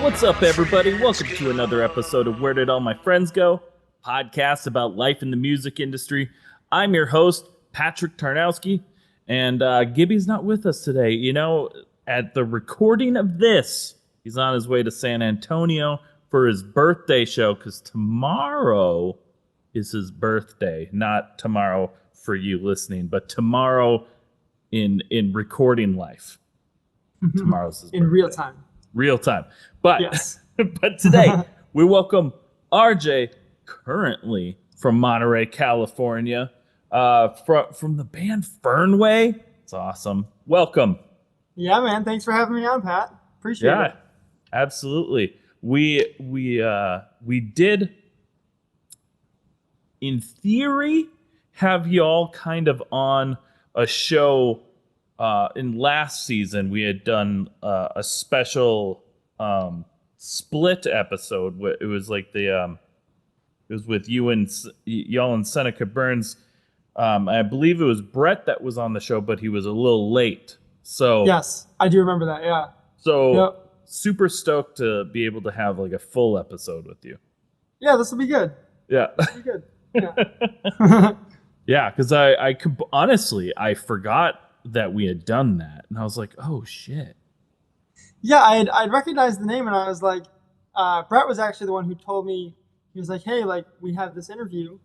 What's up, everybody? Welcome to another episode of Where Did All My Friends Go? Podcast about life in the music industry. I'm your host, Patrick Tarnowski, and Gibby's not with us today. You know, at the recording of this, he's on his way to San Antonio for his birthday show, because tomorrow is his birthday. Not tomorrow for you listening, but tomorrow in recording life. Tomorrow's his birthday. In real time. Real time. But, yes. But today, we welcome RJ, currently from Monterey, California, from the band Fernway. It's awesome. Welcome. Yeah, man. Thanks for having me on, Pat. Appreciate it. Yeah, absolutely. We did, in theory, have y'all kind of on a show. In last season, we had done a special split episode. It was like it was with you and y'all and Seneca Burns. I believe it was Brett that was on the show, but he was a little late. So yes, I do remember that. Yeah. So super stoked to be able to have like a full episode with you. Yeah, this will be good. Yeah, this will be good. Yeah. Yeah, because I honestly I forgot that we had done that, and I was like, oh shit. Yeah, I'd recognized the name, and I was like, Brett was actually the one who told me. He was like, hey, like, we have this interview.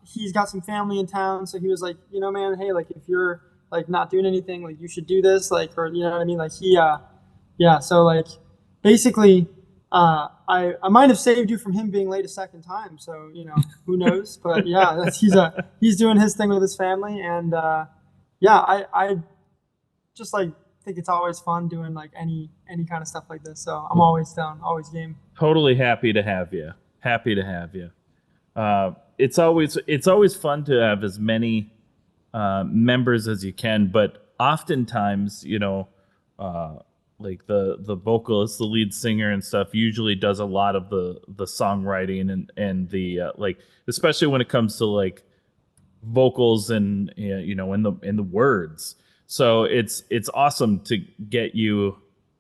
He's got some family in town, so he was like, you know, man, hey, like, if you're like not doing anything, like, you should do this, like, or you know what I mean, like, yeah. So like, basically, I might have saved you from him being late a second time. So you know, who knows? But yeah, he's doing his thing with his family, and yeah, I just like think it's always fun doing like any kind of stuff like this. So I'm always down, always game. Totally happy to have you. Happy to have you. It's always fun to have as many members as you can, but oftentimes, you know, like the vocalist, the lead singer and stuff usually does a lot of the songwriting and the like, especially when it comes to like vocals and you know in the words. So it's awesome to get you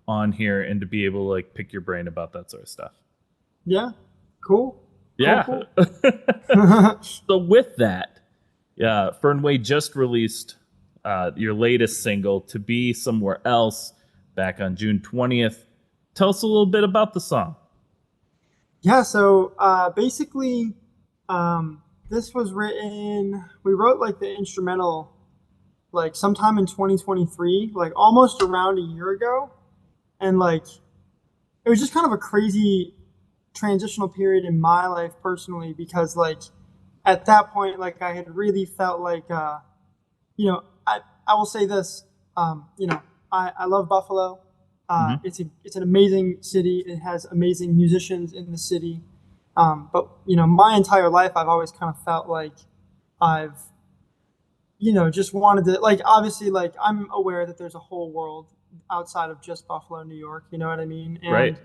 on here and to be able to like pick your brain about that sort of stuff. Yeah, cool. Yeah. Cool. So with that, Fernway just released your latest single, "To Be Somewhere Else," back on June 20th. Tell us a little bit about the song. Yeah, so basically this was written, we wrote like the instrumental like sometime in 2023, like almost around a year ago. And like, it was just kind of a crazy transitional period in my life personally, because like at that point, like I had really felt like, you know, I will say this, you know, I love Buffalo. It's an amazing city. It has amazing musicians in the city. But, you know, my entire life, I've always kind of felt like I've, you know, just wanted to, like, obviously, like, I'm aware that there's a whole world outside of just Buffalo, New York, you know what I mean? And, right.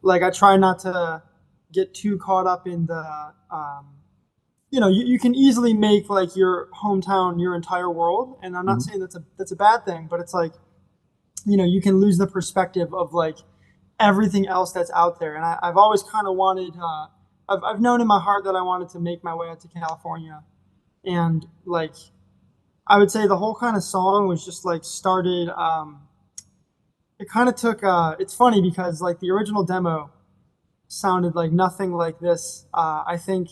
Like, I try not to get too caught up in the, you know, you can easily make, like, your hometown your entire world. And I'm not saying that's a bad thing, but it's like, you know, you can lose the perspective of, like, everything else that's out there. And I've always kind of wanted, I've known in my heart that I wanted to make my way out to California. And like, I would say the whole kind of song was just like started, it kind of took, it's funny because like the original demo sounded like nothing like this. I think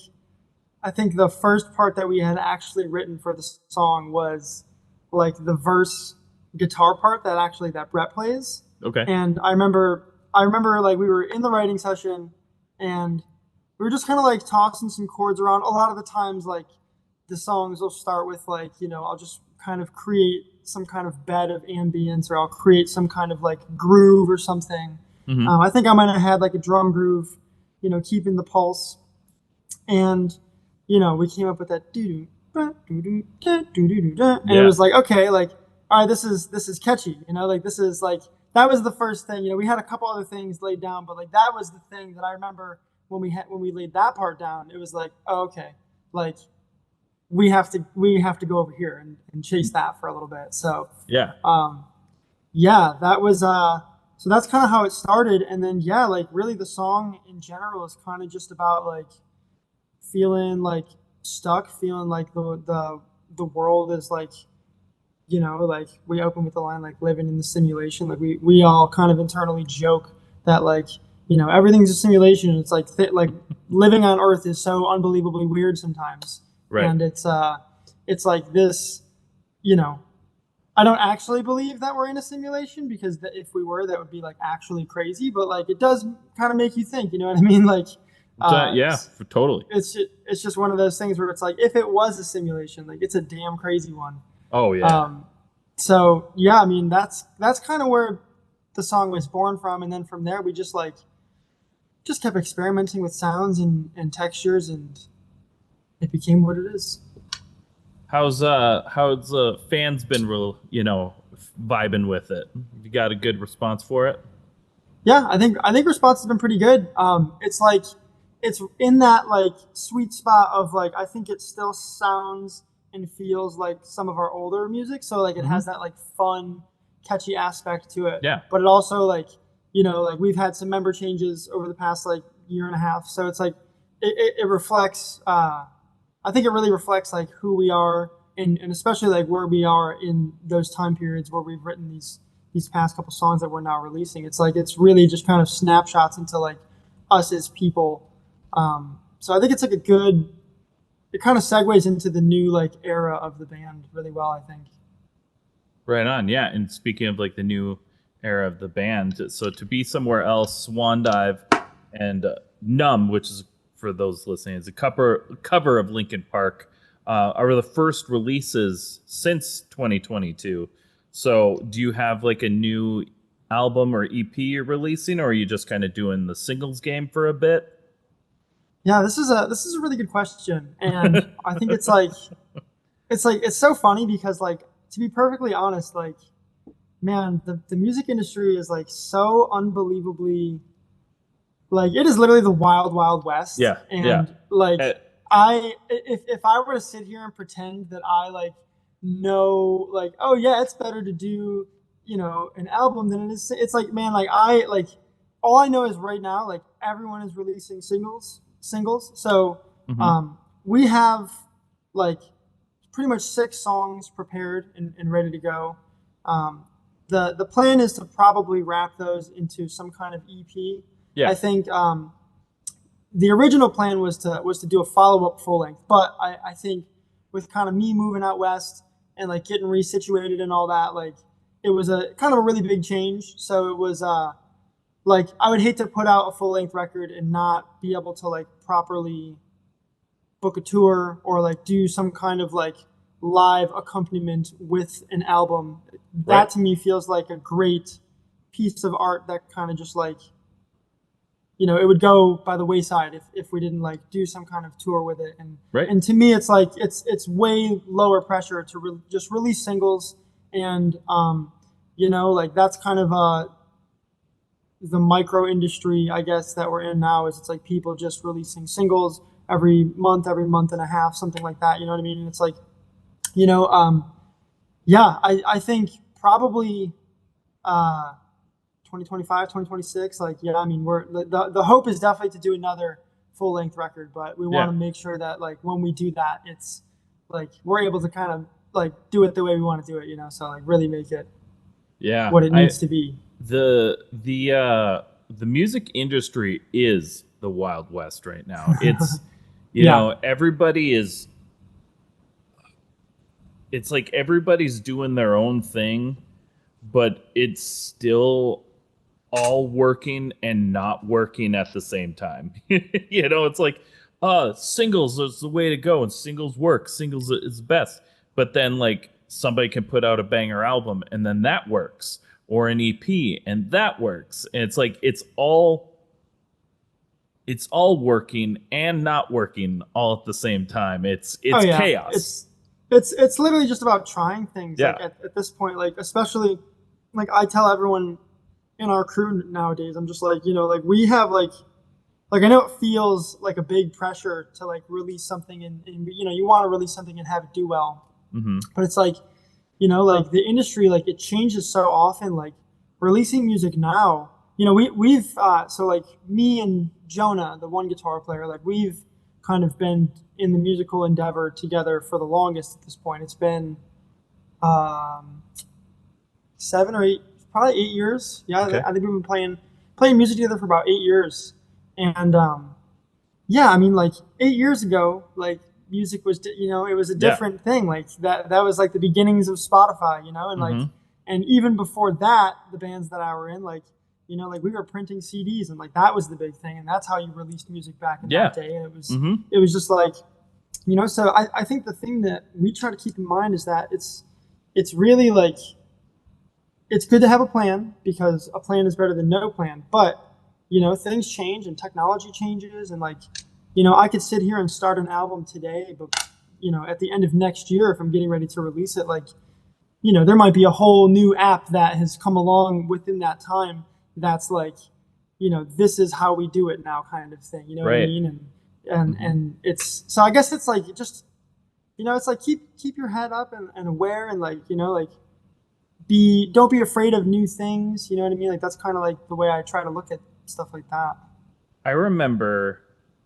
the first part that we had actually written for the song was like the verse guitar part that Brett plays. Okay. And I remember like we were in the writing session and we were just kind of like tossing some chords around. A lot of the times, like the songs will start with like, you know, I'll just kind of create some kind of bed of ambience, or I'll create some kind of like groove or something. I think I might have had like a drum groove, you know, keeping the pulse. And, you know, we came up with that doo-doo, doo-doo, doo-doo, and it was like, okay, like, all right, this is catchy, you know, like this is like, that was the first thing. You know, we had a couple other things laid down, but like that was the thing that I remember when we laid that part down. It was like, oh, okay, like we have to go over here and chase that for a little bit. So yeah, that was so that's kind of how it started. And then yeah, like really the song in general is kind of just about like feeling like stuck, feeling like the world is like, like we open with the line like living in the simulation. Like we all kind of internally joke that like, everything's a simulation. It's like like living on Earth is so unbelievably weird sometimes. Right. And it's like this, you know, I don't actually believe that we're in a simulation because if we were, that would be like actually crazy. But like it does kind of make you think. You know what I mean? Like, Yeah, totally. it's just one of those things where it's like if it was a simulation, like it's a damn crazy one. Oh yeah. So yeah, I mean that's kind of where the song was born from, and then from there we just kept experimenting with sounds and textures, and it became what it is. How's fans been real, vibing with it? You got a good response for it? Yeah, I think response has been pretty good. It's like it's in that like sweet spot of like I think it still sounds and feels like some of our older music. So like it has that like fun, catchy aspect to it. Yeah. But it also like like we've had some member changes over the past like year and a half. So it's like it reflects. I think it really reflects like who we are and especially like where we are in those time periods where we've written these past couple songs that we're now releasing. It's like it's really just kind of snapshots into like us as people. So I think it's like it kind of segues into the new like era of the band really well, I think. Right on. Yeah. And speaking of like the new era of the band, so To Be Somewhere Else, Swan Dive, and Numb, which is for those listening, is a cover of Linkin Park, are the first releases since 2022. So do you have like a new album or EP you're releasing, or are you just kind of doing the singles game for a bit? Yeah, this is a really good question, and I think it's so funny because like to be perfectly honest, like man, the music industry is like so unbelievably like it is literally the wild wild west, Yeah. Yeah. and like Uh, if I were to sit here and pretend that I like know like oh yeah it's better to do an album than it is it's like man like I like all I know is right now like everyone is releasing singles so mhm. we have like pretty much 6 songs prepared and ready to go. The plan is to probably wrap those into some kind of EP. Yeah. I think the original plan was to do a follow up full length, but I think with kind of me moving out west and like getting resituated and all that, like it was a kind of a really big change. So it was like I would hate to put out a full length record and not be able to like properly book a tour or like do some kind of like live accompaniment with an album. That Right. to me feels like a great piece of art that kind of just like it would go by the wayside if we didn't like do some kind of tour with it. and Right. and to me it's like it's way lower pressure to just release singles. And like that's kind of the micro industry I guess that we're in now is it's like people just releasing singles every month and a half, something like that. You know what I mean? And it's like, yeah, I think probably 2025, 2026. Like, yeah, I mean, the hope is definitely to do another full length record, but we want Yeah. to make sure that like when we do that, it's like we're able to kind of like do it the way we want to do it. So like really make it Yeah. what it needs to be. The music industry is the Wild West right now. It's Yeah. everybody is it's like everybody's doing their own thing, but it's still all working and not working at the same time. It's like singles is the way to go and singles work. Singles is best. But then like somebody can put out a banger album and then that works, or an EP and that works. And it's like it's all working and not working all at the same time. It's Oh yeah, chaos. it's literally just about trying things. Yeah. Like at this point, like especially like I tell everyone in our crew nowadays, I'm just like like we have like I know it feels like a big pressure to like release something and you want to release something and have it do well, Hmm. but it's like like the industry like it changes so often. Like releasing music now, we've so like me and Jonah, the one guitar player, like we've kind of been in the musical endeavor together for the longest at this point. It's been 7 or 8, probably 8 years. Yeah, Okay. I think we've been playing music together for about 8 years. And yeah, I mean, like 8 years ago, like music was, it was a Yeah. different thing. Like that was like the beginnings of Spotify, and like, Mm-hmm. and even before that, the bands that I were in, like, like we were printing CDs, and like that was the big thing, and that's how you released music back in Yeah. that day. And Mm-hmm. it was just like, so I think the thing that we try to keep in mind is that it's really like, it's good to have a plan, because a plan is better than no plan. But things change and technology changes, and like, I could sit here and start an album today, but at the end of next year, if I'm getting ready to release it, like, there might be a whole new app that has come along within that time that's like, this is how we do it now, kind of thing. You know what I Right. mean? And it's, so I guess it's like, just, it's like keep your head up and aware, and like, like don't be afraid of new things. You know what I mean? Like that's kind of like the way I try to look at stuff like that. I remember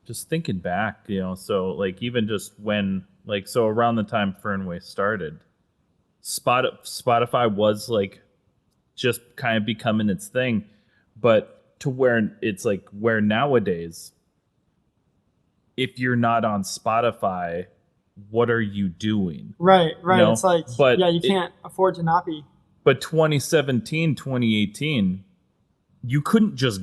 just thinking back, so like even just when, like, so around the time Fernway started, Spotify was like just kind of becoming its thing, but to where it's like, where nowadays, if you're not on Spotify, what are you doing? Right. It's like, But yeah, you can't afford to not be. but 2017, 2018, you couldn't just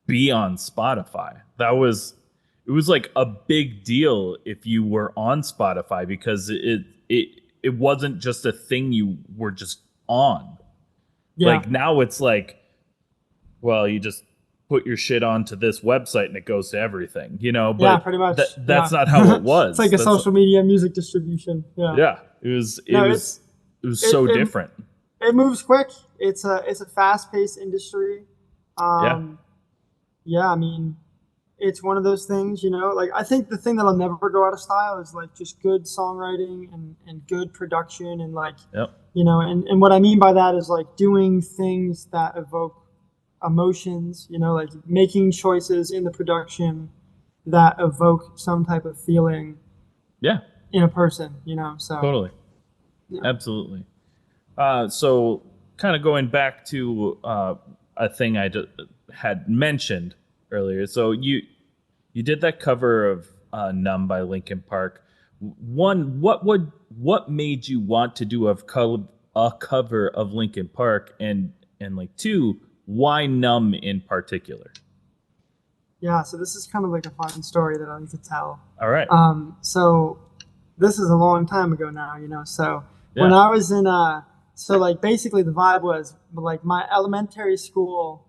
be on Spotify. It was like a big deal if you were on Spotify, because it wasn't just a thing you were just on. Yeah. Like now it's like, well, you just put your shit onto this website and it goes to everything, but Yeah, pretty much. that's Yeah. not how it was. It's like a That's, social media music distribution. Yeah. yeah, No, it was it, so it, different. it moves quick. It's a fast paced industry. Yeah. Yeah, I mean, it's one of those things, like I think the thing that'll never go out of style is like just good songwriting and good production, and like, Yep. and what I mean by that is like doing things that evoke emotions, like making choices in the production that evoke some type of feeling Yeah. in a person, so. Totally. Yeah. Absolutely. So kind of going back to a thing I had mentioned earlier. So you did that cover of "Numb" by Linkin Park. One, what made you want to do a cover of Linkin Park, and like, two, why "Numb" in particular? Yeah, so this is kind of like a fun story that I like to tell. All right. So this is a long time ago now, so when Yeah. I was in so like basically the vibe was like my elementary school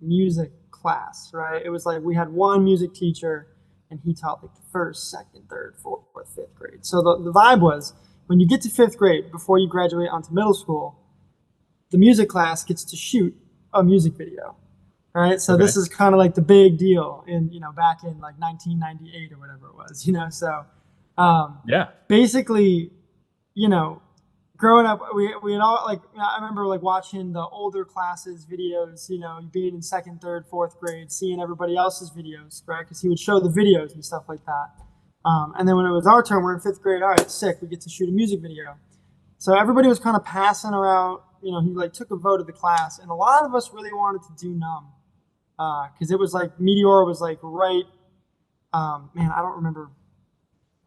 music class, right? It was like we had one music teacher, and he taught like the first, second, third, fourth, fifth grade. So the vibe was, when you get to fifth grade, before you graduate onto middle school, the music class gets to shoot a music video. All right, so Okay. this is kind of like the big deal in, back in like 1998 or whatever it was, so Yeah. basically, growing up, we had all, like, I remember like watching the older classes videos, being in second, third, fourth grade, seeing everybody else's videos, right? Because he would show the videos and stuff like that. And then when it was our turn, we're in fifth grade. All right, sick, we get to shoot a music video. So everybody was kind of passing around. He like took a vote of the class, and a lot of us really wanted to do "Numb," because it was like Meteor was like right. Man, I don't remember.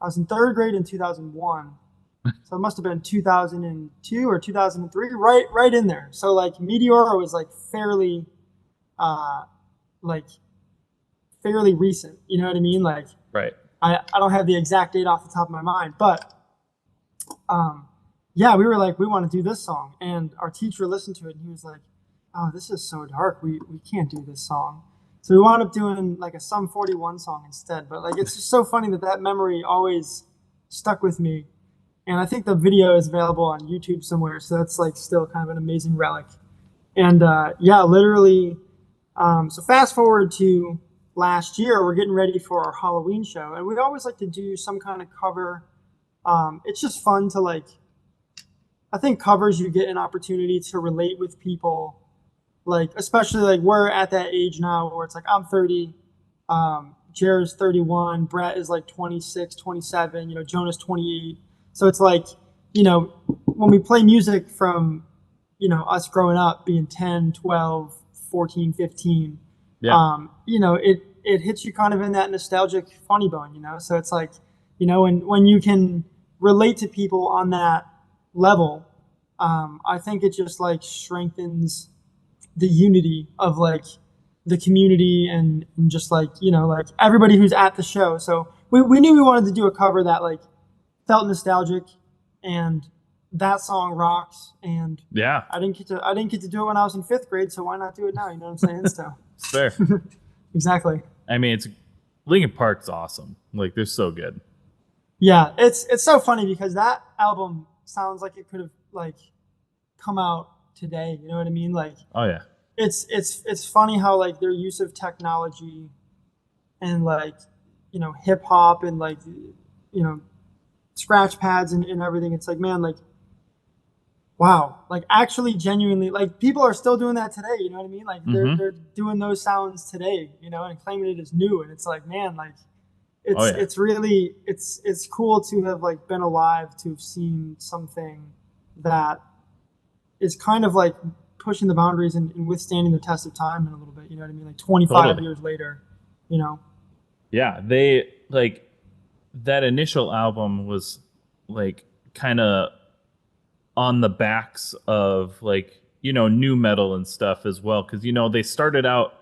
I was in third grade in 2001. So it must have been 2002 or 2003, right in there. So like Meteor was like fairly recent. You know what I mean? Like, Right. I don't have the exact date off the top of my mind, but yeah, we were like, we want to do this song, and our teacher listened to it, and he was like, oh, this is so dark. We can't do this song. So we wound up doing like a Sum 41 song instead. But like, it's just so funny that memory always stuck with me. And I think the video is available on YouTube somewhere. So that's like still kind of an amazing relic. And yeah, literally. So fast forward to last year, we're getting ready for our Halloween show. And we always like to do some kind of cover. It's just fun to like, I think covers you get an opportunity to relate with people, like especially like we're at that age now where it's like I'm 30, Jared's 31, Brett is like 26, 27, Jonah's 28. So it's like, when we play music from, us growing up being 10, 12, 14, 15, Yeah, it hits you kind of in that nostalgic funny bone, So it's like, when you can relate to people on that level, I think it just like strengthens the unity of like the community and just like like everybody who's at the show. So we knew we wanted to do a cover that like felt nostalgic, and that song rocks. And yeah, I didn't get to do it when I was in 5th grade, so why not do it now? You know what I'm saying? So it's fair. exactly. I mean, it's Linkin Park's awesome. Like they're so good. Yeah, it's so funny because that album sounds like it could have like come out today. You know what I mean? Like Oh yeah, it's funny how like their use of technology and like hip hop and like you know scratch pads and everything. It's like, man, like wow, like actually genuinely like people are still doing that today. You know what I mean? Like they're mm-hmm. they're doing those sounds today, and claiming it as new. And it's like, man, like Oh it's yeah, it's really it's cool to have like been alive to have seen something that is kind of like pushing the boundaries and withstanding the test of time in a little bit. You know what I mean? Like 25 totally. years later, you know? Yeah, they like that initial album was like kind of on the backs of like new metal and stuff as well, because they started out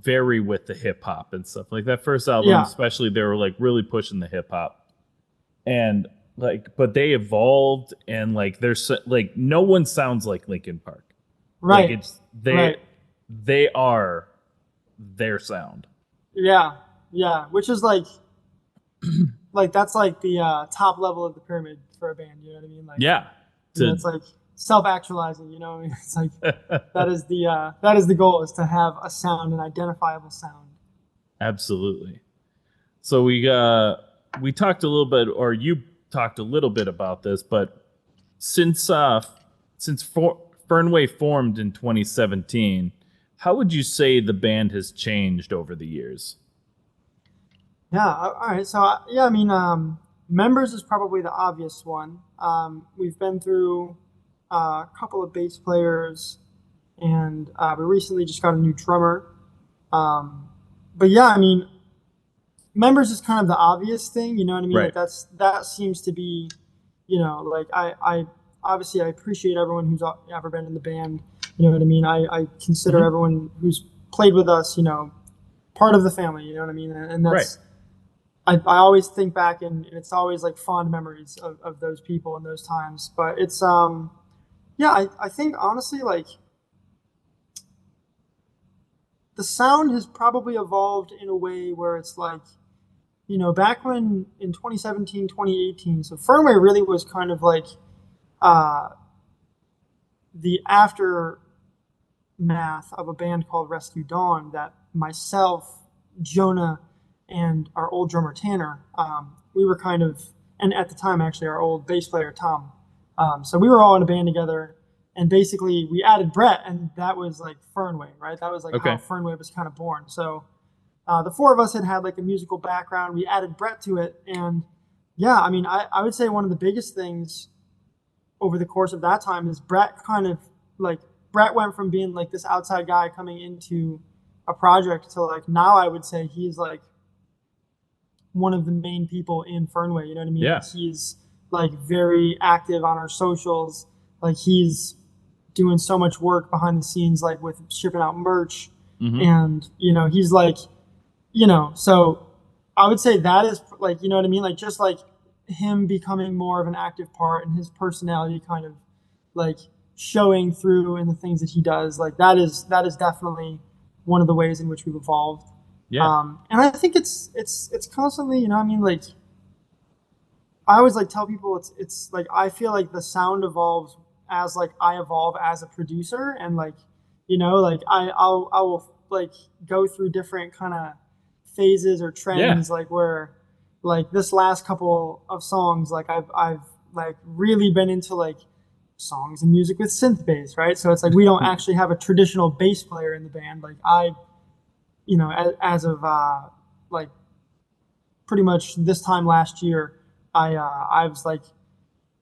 very with the hip hop and stuff. Like that first album Yeah. especially, they were like really pushing the hip hop, and like but they evolved, and like there's like no one sounds like Linkin Park. Like Right. it's Right. they are their sound. Yeah. Yeah. Which is like that's like the top level of the pyramid for a band. You know what I mean? Like, Yeah, to it's like self-actualizing. You know what I mean? It's like that is the goal, is to have a sound, an identifiable sound. absolutely. So we talked a little bit, or you talked a little bit about this, but since Fernway formed in 2017, how would you say the band has changed over the years? Yeah. All right. So yeah, I mean, members is probably the obvious one. We've been through a couple of bass players, and we recently just got a new drummer. Um, but yeah, I mean, members is kind of the obvious thing. You know what I mean? Like Right. that seems to be, like I obviously I appreciate everyone who's ever been in the band. You know what I mean? I consider Hmm. everyone who's played with us, part of the family. You know what I mean? And Right. that's I always think back, and it's always like fond memories of those people and those times. But it's yeah, I think honestly like the sound has probably evolved in a way where it's like, back when in 2017, 2018, so Fernway really was kind of like uh, the aftermath of a band called Rescue Dawn that myself, Jonah, and our old drummer Tanner, we were kind of, and at the time actually our old bass player Tom. So we were all in a band together, and basically we added Brett, and that was like Fernway, right? That was like how Okay. Fernway was kind of born. So the four of us had like a musical background. We added Brett to it, and yeah, I mean, I would say one of the biggest things over the course of that time is Brett kind of like Brett went from being like this outside guy coming into a project to like now I would say he's like one of the main people in Fernway. You know what I mean? Yeah. Like he's like very active on our socials. Like he's doing so much work behind the scenes, like with shipping out merch, Hmm. and he's like, so I would say that is like, you know what I mean? Like just like him becoming more of an active part and his personality kind of like showing through in the things that he does. Like that is definitely one of the ways in which we've evolved. Yeah. And I think it's constantly, I mean, like I always like tell people it's like I feel like the sound evolves as like I evolve as a producer, and like like I will like go through different kind of phases or Yeah. trends, like where like this last couple of songs like I've like really been into like songs and music with synth bass, right? So it's like we don't actually have a traditional bass player in the band. Like I, as of like pretty much this time last year, I was like,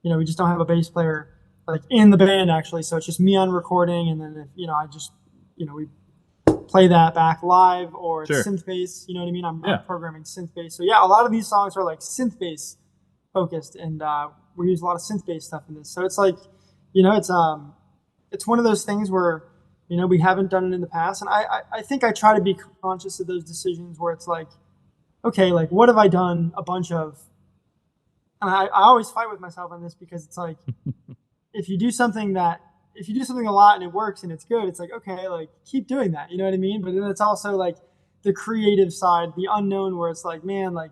we just don't have a bass player like in the band actually. So it's just me on recording, and then if, I just we play that back live, or it's Sure. synth bass. You know what I mean? I'm Yeah. programming synth bass. So yeah, a lot of these songs are like synth bass focused, and we use a lot of synth bass stuff in this. So it's like, it's one of those things where we haven't done it in the past, and I think I try to be conscious of those decisions where it's like, okay, like what have I done a bunch of? And I always fight with myself on this, because it's like if you do something a lot and it works and it's good, it's like, okay, like keep doing that. You know what I mean? But then it's also like the creative side, the unknown, where it's like, man, like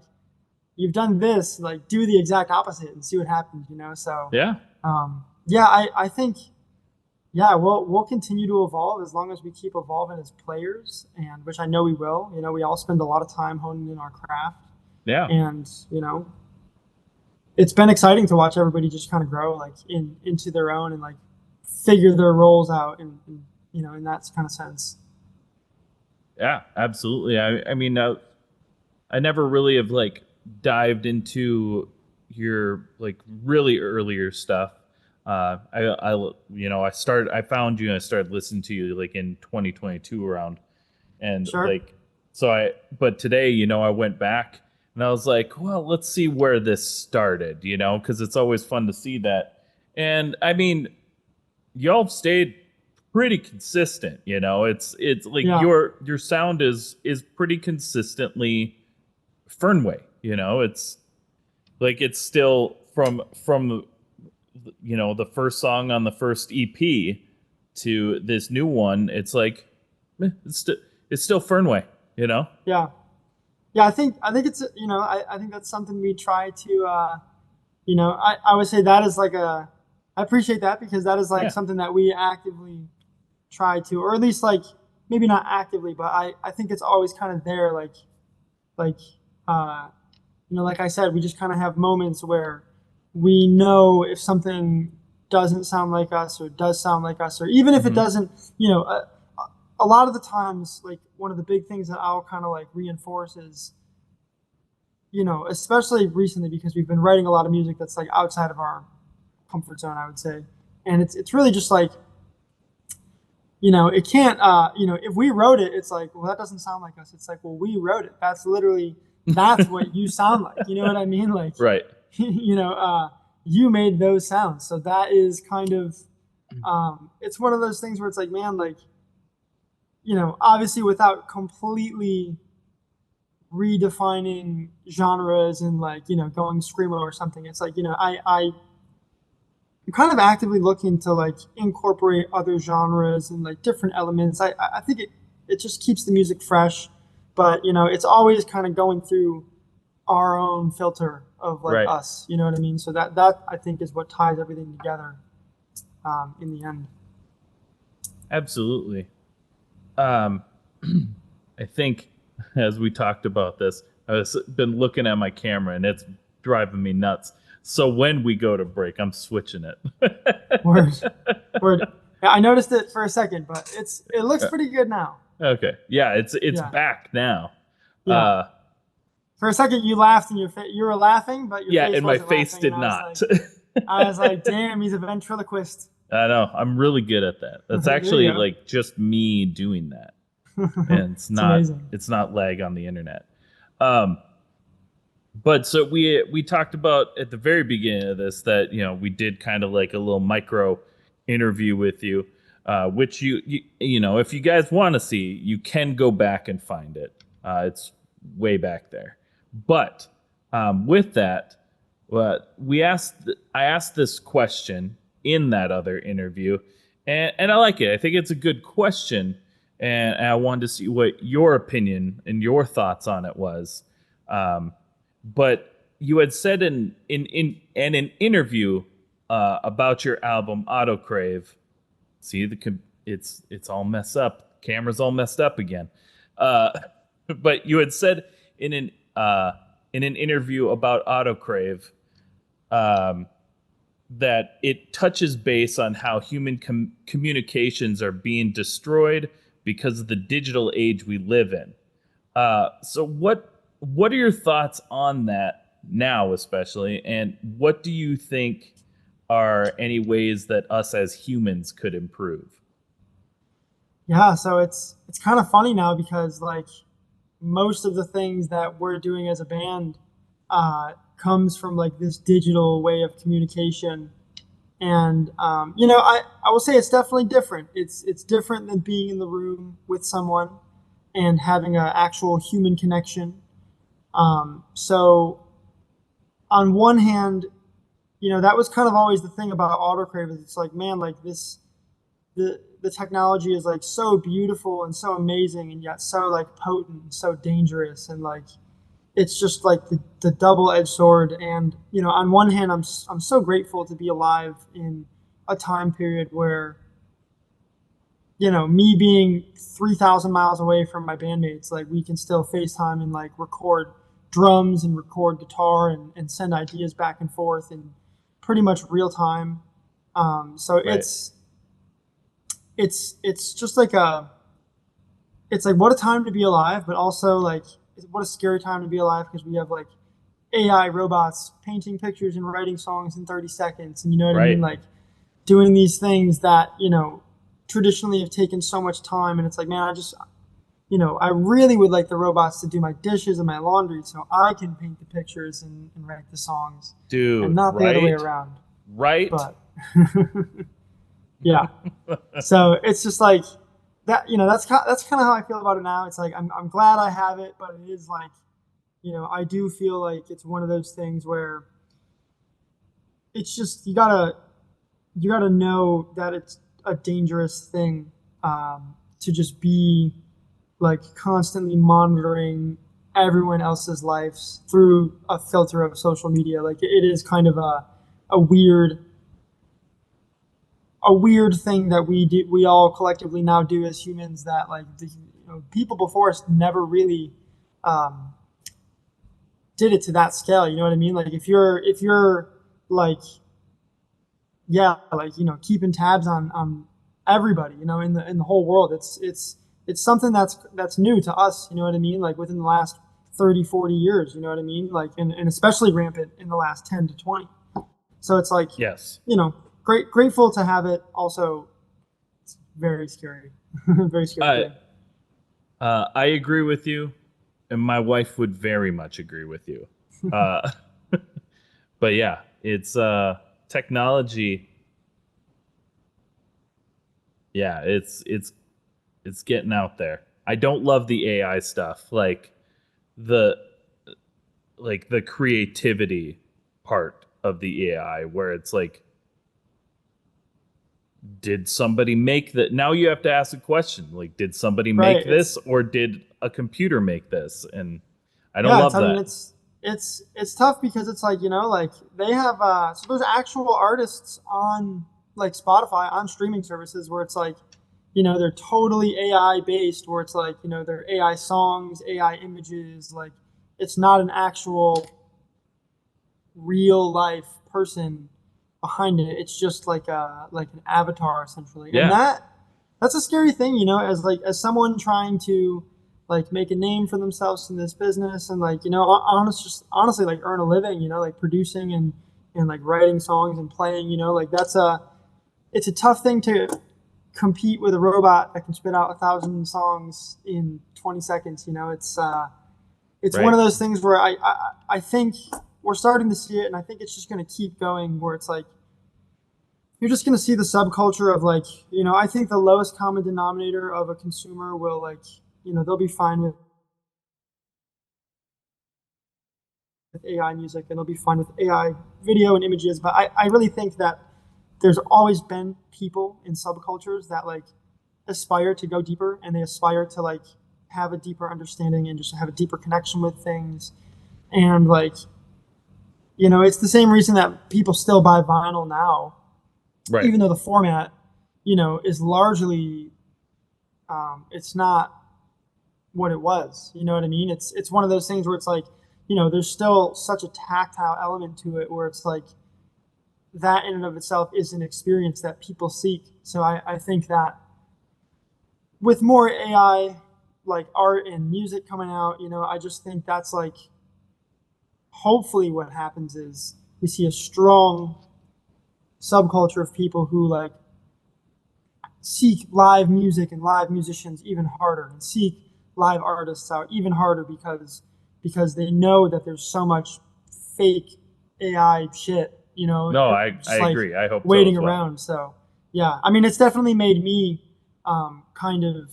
you've done this, like do the exact opposite and see what happens, So Yeah. yeah, I think, yeah, we'll continue to evolve as long as we keep evolving as players, and which I know we will. We all spend a lot of time honing in our craft, Yeah. and it's been exciting to watch everybody just kind of grow like into their own, and like figure their roles out, and in that kind of sense. Yeah, absolutely. I mean, I never really have like dived into your like really earlier stuff. I found you and I started listening to you like in 2022 around, and Sure. like, but today, I went back and I was like, well, let's see where this started, because it's always fun to see that. And I mean, y'all stayed pretty consistent. It's like Yeah. your sound is pretty consistently Fernway. It's like it's still from the first song on the first EP to this new one. It's like it's still Fernway. Yeah. Yeah. I think it's I think that's something we try to I would say that is like I appreciate that, because that is like Yeah. something that we actively try to, or at least like maybe not actively, but I think it's always kind of there, like uh like I said, we just kind of have moments where we know if something doesn't sound like us or does sound like us, or even if it Hmm. doesn't, a lot of the times, like one of the big things that I'll kind of like reinforce is, especially recently, because we've been writing a lot of music that's like outside of our comfort zone, I would say. And it's really just like, it can't, if we wrote it, it's like, well, that doesn't sound like us. It's like, well, we wrote it. That's what you sound like. You know what I mean? Like, Right. you made those sounds. So that is kind of, it's one of those things where it's like, man, like, obviously without completely redefining genres and like, going screamo or something, it's like, I'm kind of actively looking to like incorporate other genres and like different elements. I think it just keeps the music fresh, but it's always kind of going through our own filter of like Right. us. You know what I mean? So that I think is what ties everything together in the end. Absolutely. Um, I think as we talked about this, I've been looking at my camera and it's driving me nuts. So when we go to break, I'm switching it. Word, word. Yeah, I noticed it for a second, but it looks pretty good now. Okay. Yeah, it's Yeah, back now. yeah. Uh For a second, you laughed and you were laughing, but your yeah, face and my wasn't face laughing, and did not. I was like, damn, he's a ventriloquist. I know. I'm really good at that. That's There actually you go. like just me doing that. And It's amazing. it's not lag on the internet. Um but so we talked about at the very beginning of this that we did kind of like a little micro interview with you, which if you guys want to see, you can go back and find it. It's way back there. But with that, I asked this question in that other interview, and I like it. I think it's a good question, and I wanted to see what your opinion and your thoughts on it was. But you had said in an interview about your album Autocrave. See, it's all messed up. Camera's all messed up again. Uh, but you had said in an interview about Autocrave, um, that it touches base on how human communications are being destroyed because of the digital age we live in. So what are your thoughts on that now, especially, and what do you think are any ways that us as humans could improve? Yeah, so it's kind of funny now because like most of the things that we're doing as a band comes from like this digital way of communication. And I will say it's definitely different. It's different than being in the room with someone and having an actual human connection. So on one hand, that was kind of always the thing about autocrave is it's like, man, like the technology is like so beautiful and so amazing and yet so like potent and so dangerous, and like it's just like the double-edged sword. And on one hand, I'm so grateful to be alive in a time period where me being 3,000 miles away from my bandmates, like we can still FaceTime and like record drums and record guitar and send ideas back and forth in pretty much real time. So Right. it's just like it's like what a time to be alive, but also like what a scary time to be alive because we have like AI robots painting pictures and writing songs in 30 seconds, and you know what I mean, Right. like doing these things that traditionally have taken so much time. And it's like, man, I really would like the robots to do my dishes and my laundry so I can paint the pictures and write the songs and Dude, not the other way right? around. Right? But yeah, so it's just like that. That's kind of how I feel about it now. It's like I'm glad I have it, but it is like I do feel like it's one of those things where it's just you gotta know that it's a dangerous thing, to just be like constantly monitoring everyone else's lives through a filter of social media. Like it is kind of a weird a weird thing that we all collectively now do as humans that like people before us never really um, did it to that scale. You know what I mean? Like if you're like yeah, like keeping tabs on everybody, in the whole world. It's something that's new to us, you know what I mean? Like within the last 30, 40 years, you know what I mean? Like and especially rampant in the last 10 to 20. So it's like, Yes. grateful to have it. Also, it's very scary. Very scary I thing. I agree with you, and my wife would very much agree with you. Uh, but yeah, it's technology. Yeah, it's getting out there. I don't love the AI stuff, the the creativity part of the AI, where it's like, did somebody make that? Now you have to ask a question, like, did somebody make Right. this, or did a computer make this? And I don't Yeah, love I mean, that. it's tough because it's like like they have so there's actual artists on like Spotify on streaming services where it's like they're totally AI based, where it's like they're AI songs, AI images, like it's not an actual real life person behind it. It's just like an avatar essentially. And Yeah. that's a scary thing, as someone trying to like make a name for themselves in this business and like, just honestly like earn a living, like producing and like writing songs and playing, like it's a tough thing to compete with a robot that can spit out 1,000 songs in 20 seconds. It's one Right. of those things where I think we're starting to see it, and I think it's just going to keep going. Where it's like you're just going to see the subculture of like I think the lowest common denominator of a consumer will like they'll be fine with AI music and they'll be fine with AI video and images. But I really think that there's always been people in subcultures that like aspire to go deeper, and they aspire to like have a deeper understanding and just have a deeper connection with things. And like it's the same reason that people still buy vinyl now, Right. even though the format is largely it's not what it was. You know what I mean? It's one of those things where it's like there's still such a tactile element to it where it's like that in and of itself is an experience that people seek. So I think that with more AI like art and music coming out, I just think that's like hopefully what happens is we see a strong subculture of people who like seek live music and live musicians even harder, and seek live artists out even harder because they know that there's so much fake AI shit, No, I just like agree. I hope so waiting as well. around. So yeah, I mean, it's definitely made me kind of,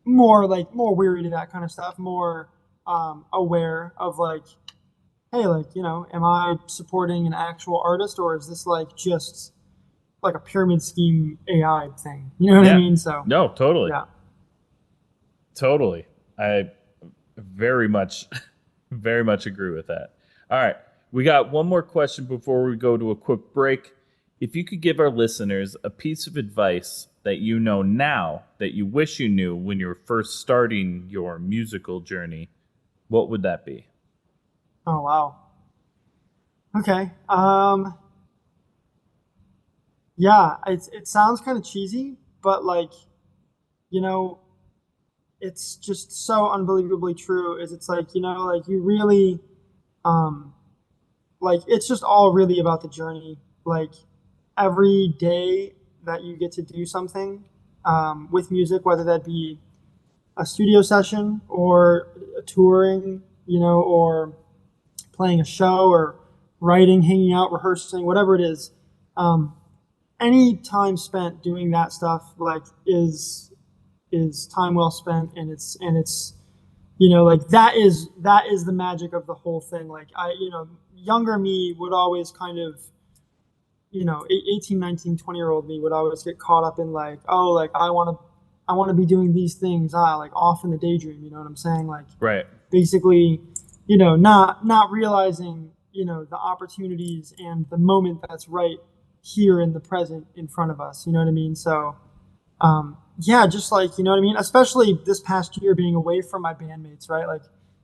more weary to that kind of stuff, more aware of like, hey, like, am I supporting an actual artist, or is this like just like a pyramid scheme AI thing? You know what I Yeah. mean? So No, totally. yeah. Totally. I very much, very much agree with that. All right. We got one more question before we go to a quick break. If you could give our listeners a piece of advice that you know now that you wish you knew when you were first starting your musical journey, what would that be? Oh wow. Okay. Yeah, it sounds kind of cheesy, but like, you know, it's just so unbelievably true. Is it's like, like you really, um, like it's just all really about the journey. Like every day that you get to do something with music, whether that be a studio session or a touring, or playing a show or writing, hanging out, rehearsing, whatever it is. Um, any time spent doing that stuff like is time well spent, and it's like that is the magic of the whole thing. Like younger me would always kind of 18, 19, 20 year old me would always get caught up in like, oh, like I want to be doing these things, like off in the daydream, you know what I'm saying? Like Right. basically, not realizing, the opportunities and the moment that's right here in the present in front of us, you know what I mean? So yeah, just like, you know what I mean? Especially this past year being away from my bandmates, right? Like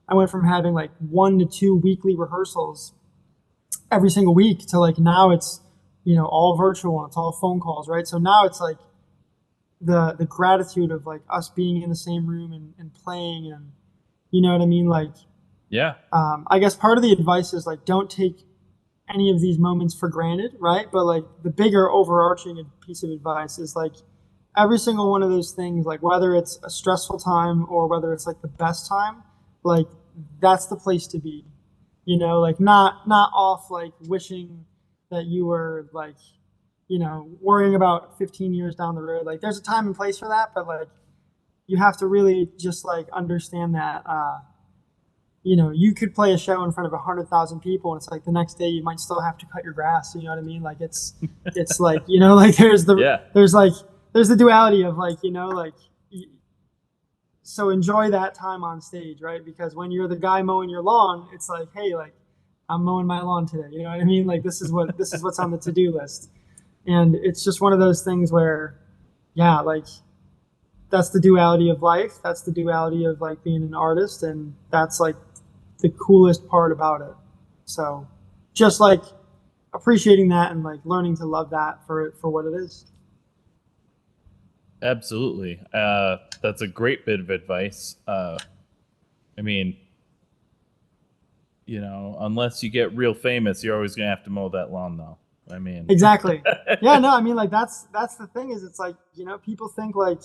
I went from having like 1 to 2 weekly rehearsals every single week to like now it's, all virtual and it's all phone calls, right? So now it's like the gratitude of like us being in the same room and playing, and you know what I mean? Like, Yeah. I guess part of the advice is like, don't take any of these moments for granted, right? But like the bigger overarching piece of advice is like every single one of those things, like whether it's a stressful time or whether it's like the best time, like that's the place to be, like not off like wishing that you were like, worrying about 15 years down the road. Like there's a time and place for that, but like you have to really just like understand that, you could play a show in front of 100,000 people, and it's like the next day you might still have to cut your grass. You know what I mean? Like it's like, like Yeah. there's the duality of like, like, so enjoy that time on stage, right? Because when you're the guy mowing your lawn, it's like, hey, like I'm mowing my lawn today. You know what I mean? Like this is what's on the to-do list. And it's just one of those things where, yeah, like that's the duality of life. That's the duality of like being an artist. And that's like the coolest part about it. So just like appreciating that and like learning to love that for what it is. Absolutely. That's a great bit of advice. I mean, unless you get real famous, you're always gonna have to mow that lawn, though. I mean, Exactly. Yeah, no, I mean like that's the thing is it's like, people think like,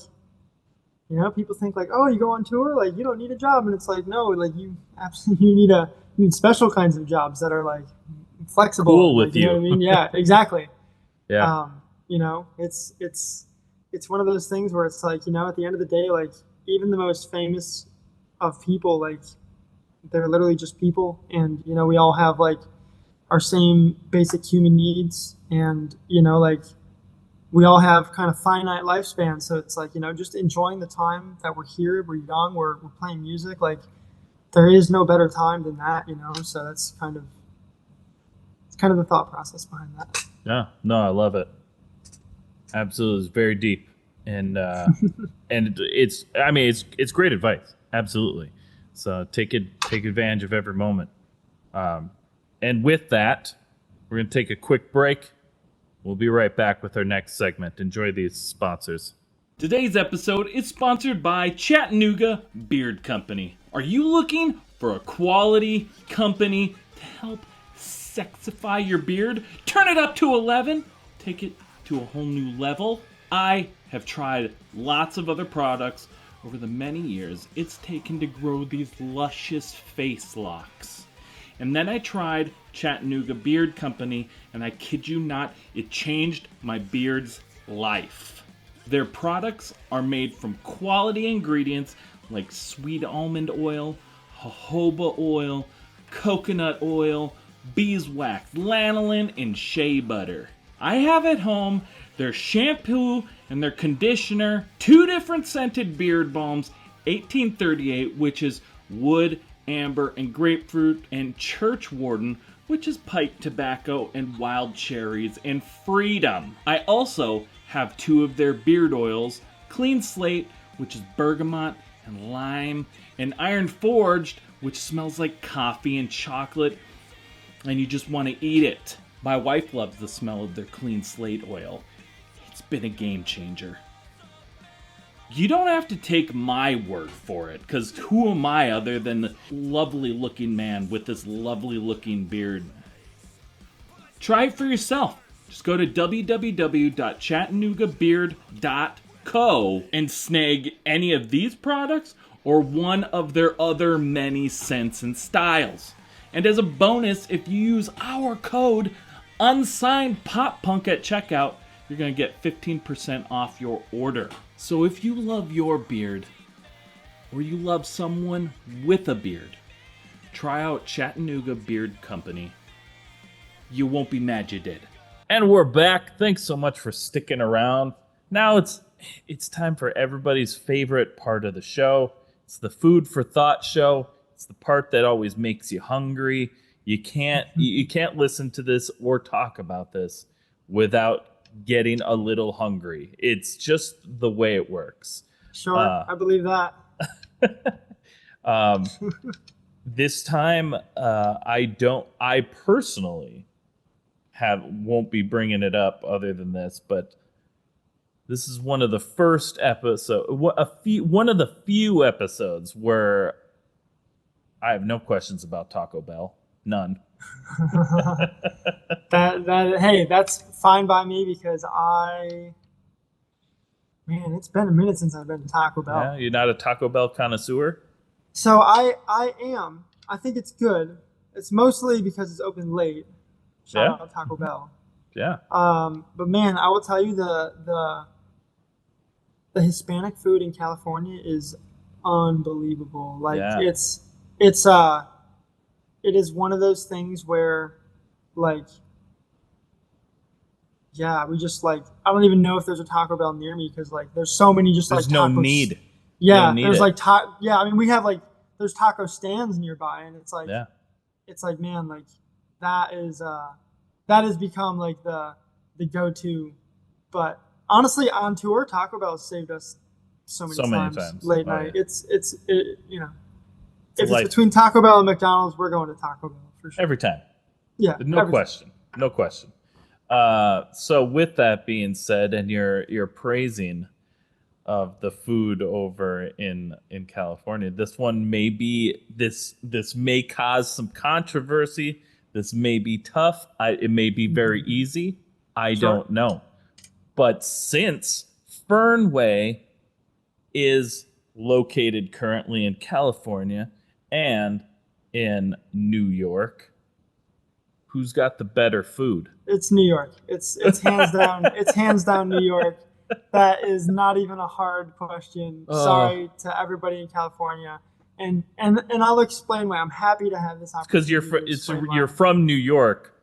oh, you go on tour, like you don't need a job. And it's like, no, like you absolutely you need special kinds of jobs that are like flexible cool and like, with you know what I you. mean? Yeah, exactly. Yeah. It's one of those things where it's like, at the end of the day, like even the most famous of people, like they're literally just people, and we all have like our same basic human needs, and like we all have kind of finite lifespans. So it's like, just enjoying the time that we're here, we're young, we're playing music. Like there is no better time than that, so that's kind of the thought process behind that. Yeah. No, I love it. Absolutely, it's very deep, and it's. I mean, it's great advice. Absolutely. So take advantage of every moment. And with that, We're going to take a quick break. We'll be right back with our next segment. Enjoy these sponsors. Today's episode is sponsored by Chattanooga Beard Company. Are you looking for a quality company to help sexify your beard? Turn it up to 11? Take it to a whole new level? I have tried lots of other products over the many years it's taken to grow these luscious face locks. And then I tried Chattanooga Beard Company, and I kid you not, it changed my beard's life. Their products are made from quality ingredients like sweet almond oil, jojoba oil, coconut oil, beeswax, lanolin, and shea butter. I have at home their shampoo and their conditioner, 2 different scented beard balms, 1838, which is wood, amber, and grapefruit, and churchwarden, which is pipe tobacco and wild cherries and freedom. I also have 2 of their beard oils, Clean Slate, which is bergamot and lime, and Iron Forged, which smells like coffee and chocolate, and you just want to eat it. My wife loves the smell of their Clean Slate oil. It's been a game changer. You don't have to take my word for it, because who am I other than the lovely looking man with this lovely looking beard? Try it for yourself. Just go to www.chattanoogabeard.co and snag any of these products or one of their other many scents and styles. And as a bonus, if you use our code Unsigned Pop Punk at checkout, you're going to get 15% off your order. So if you love your beard, or you love someone with a beard, try out Chattanooga Beard Company. You won't be mad you did. And we're back. Thanks so much for sticking around. Now it's time for everybody's favorite part of the show. It's the food for thought show. It's the part that always makes you hungry. You can't listen to this or talk about this without getting a little hungry. It's just the way it works. Sure, I believe that. This time, I personally won't be bringing it up other than this, but this is one of the first one of the few episodes where I have no questions about Taco Bell. None. Hey, that's fine by me because it's been a minute since I've been to Taco Bell. Yeah, you're not a Taco Bell connoisseur? So I am. I think it's good. It's mostly because it's open late. Shout out Taco Bell. Yeah. But man, I will tell you the Hispanic food in California is unbelievable. Like it is one of those things where, like, yeah, we just like, I don't even know if there's a Taco Bell near me because like there's so many just there's like no tacos. need. Yeah, there's like I mean we have like there's taco stands nearby and it's like man, like that has become like the go-to. But honestly, on tour, Taco Bell saved us so many times. Late night. Yeah. It's if it's between Taco Bell and McDonald's, we're going to Taco Bell for sure. Every time. Yeah. No question. So with that being said, and your praising of the food over in California, this may cause some controversy. This may be tough. It may be very easy. I don't know. But since Fernway is located currently in California and in New York, who's got the better food? It's New York. It's hands down. It's hands down New York. That is not even a hard question. Sorry to everybody in California, and I'll explain why. I'm happy to have this opportunity. Because you're from New York.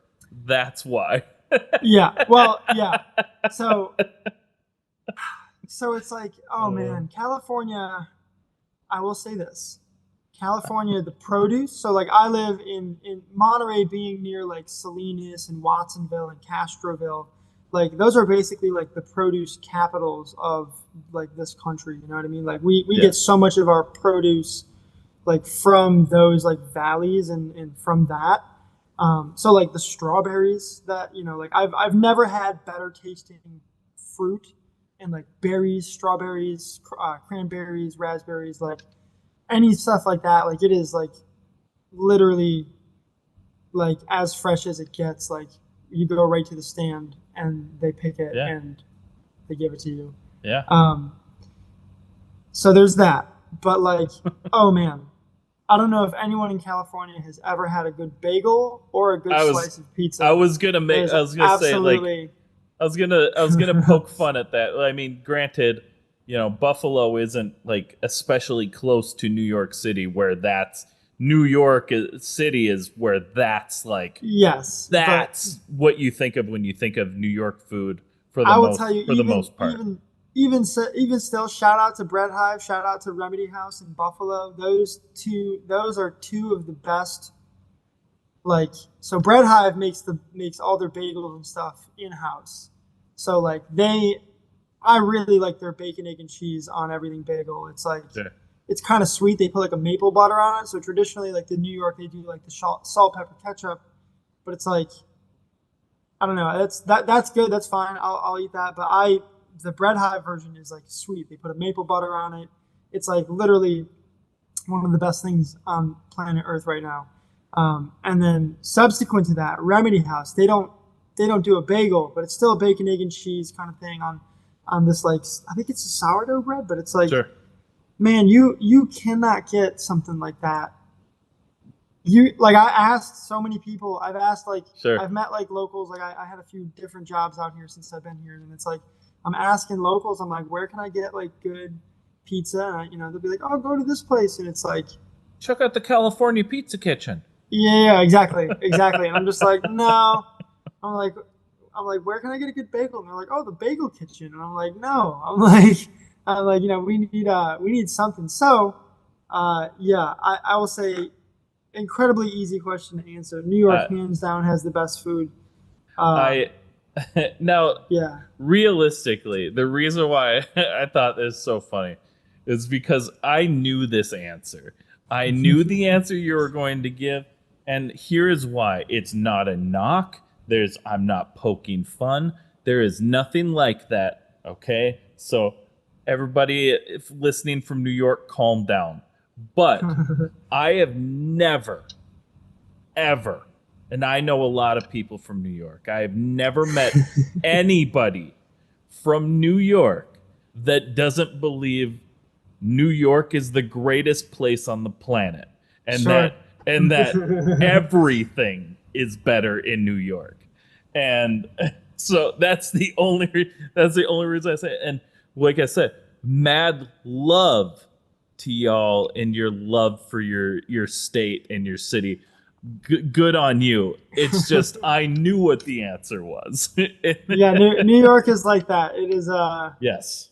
That's why. Yeah. Well, yeah. So it's like, oh man, California. I will say this. California, the produce. So like I live in Monterey, being near like Salinas and Watsonville and Castroville. Like those are basically like the produce capitals of like this country. You know what I mean? Like we get so much of our produce like from those like valleys and from that. So like the strawberries that, you know, like I've never had better tasting fruit, and like berries, strawberries, cranberries, raspberries, like any stuff like that. Like it is like literally like as fresh as it gets. Like you go right to the stand and they pick it Yeah. and they give it to you. Yeah. So there's that. But like, oh man, I don't know if anyone in California has ever had a good bagel or a good slice of pizza. I was gonna say, like, absolutely. I was gonna poke fun at that. I mean, granted, you know, Buffalo isn't like especially close to New York City, where that's New York City is where that's like Yes, that's what you think of when you think of New York food for the I will most tell you, for the most part. even still, shout out to Bread Hive, shout out to Remedy House in Buffalo. Those are two of the best. Like, so Bread Hive makes all their bagels and stuff in house. So like I really like their bacon, egg, and cheese on everything bagel. It's like Sure. it's kind of sweet. They put like a maple butter on it. So traditionally, like the New York, they do like the salt, pepper, ketchup, but it's like I don't know. That's good. That's fine. I'll eat that. But the Bread Hive version is like sweet. They put a maple butter on it. It's like literally one of the best things on planet Earth right now. And then subsequent to that, Remedy House, they don't do a bagel, but it's still a bacon, egg, and cheese kind of thing on this, like, I think it's a sourdough bread, but it's like, Sure. man, you cannot get something like that. I asked so many people. I've asked like Sure. I've met like locals. Like I had a few different jobs out here since I've been here, and it's like I'm asking locals. I'm like, where can I get like good pizza? And they'll be like, oh, go to this place, and it's like, Check out the California Pizza Kitchen. yeah, exactly. And I'm just like, no. I'm like, where can I get a good bagel? And they're like, oh, the Bagel Kitchen. And I'm like, no. I'm like, we need something. So, yeah, I will say, incredibly easy question to answer. New York, hands down, has the best food. Now, Yeah. realistically, the reason why I thought this was so funny is because I knew this answer. I knew the answer you were going to give, and here is why. It's not a knock. I'm not poking fun. There is nothing like that, okay? So everybody if listening from New York, calm down. But I have never, ever, and I know a lot of people from New York, I have never met anybody from New York that doesn't believe New York is the greatest place on the planet, and Sure. that everything is better in New York. And so that's the only reason I say it. And like I said, mad love to y'all and your love for your state and your city. Good on you. It's just I knew what the answer was. Yeah, New York is like that. It is Yes.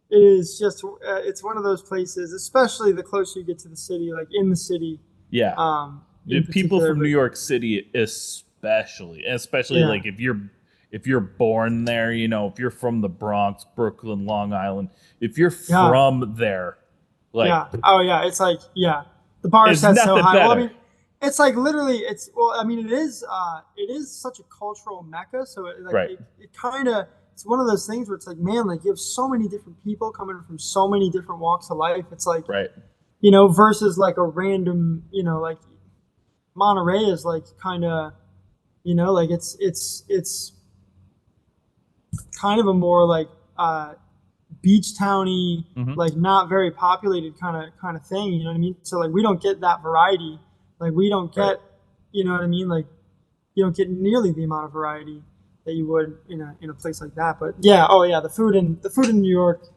it is just it's one of those places, especially the closer you get to the city, like in the city. Yeah. In People particular, from New York City especially Yeah. like if you're born there, if you're from the Bronx, Brooklyn, Long Island, if you're Yeah. from there, like yeah. Oh yeah. It's like, yeah. The bar is set It's so nothing high. Well, I better. mean, it's like literally I mean, it is such a cultural mecca. So Right. it kind of, it's one of those things where it's like, man, like you have so many different people coming from so many different walks of life. It's like, right. versus like a random, like Monterey is like kind of, like it's kind of a more like beach towny, Mhm. like not very populated kind of thing. You know what I mean? So like we don't get that variety. Like we don't get, Right. you know what I mean? Like you don't get nearly the amount of variety that you would in a place like that. But yeah, oh yeah, the food in New York.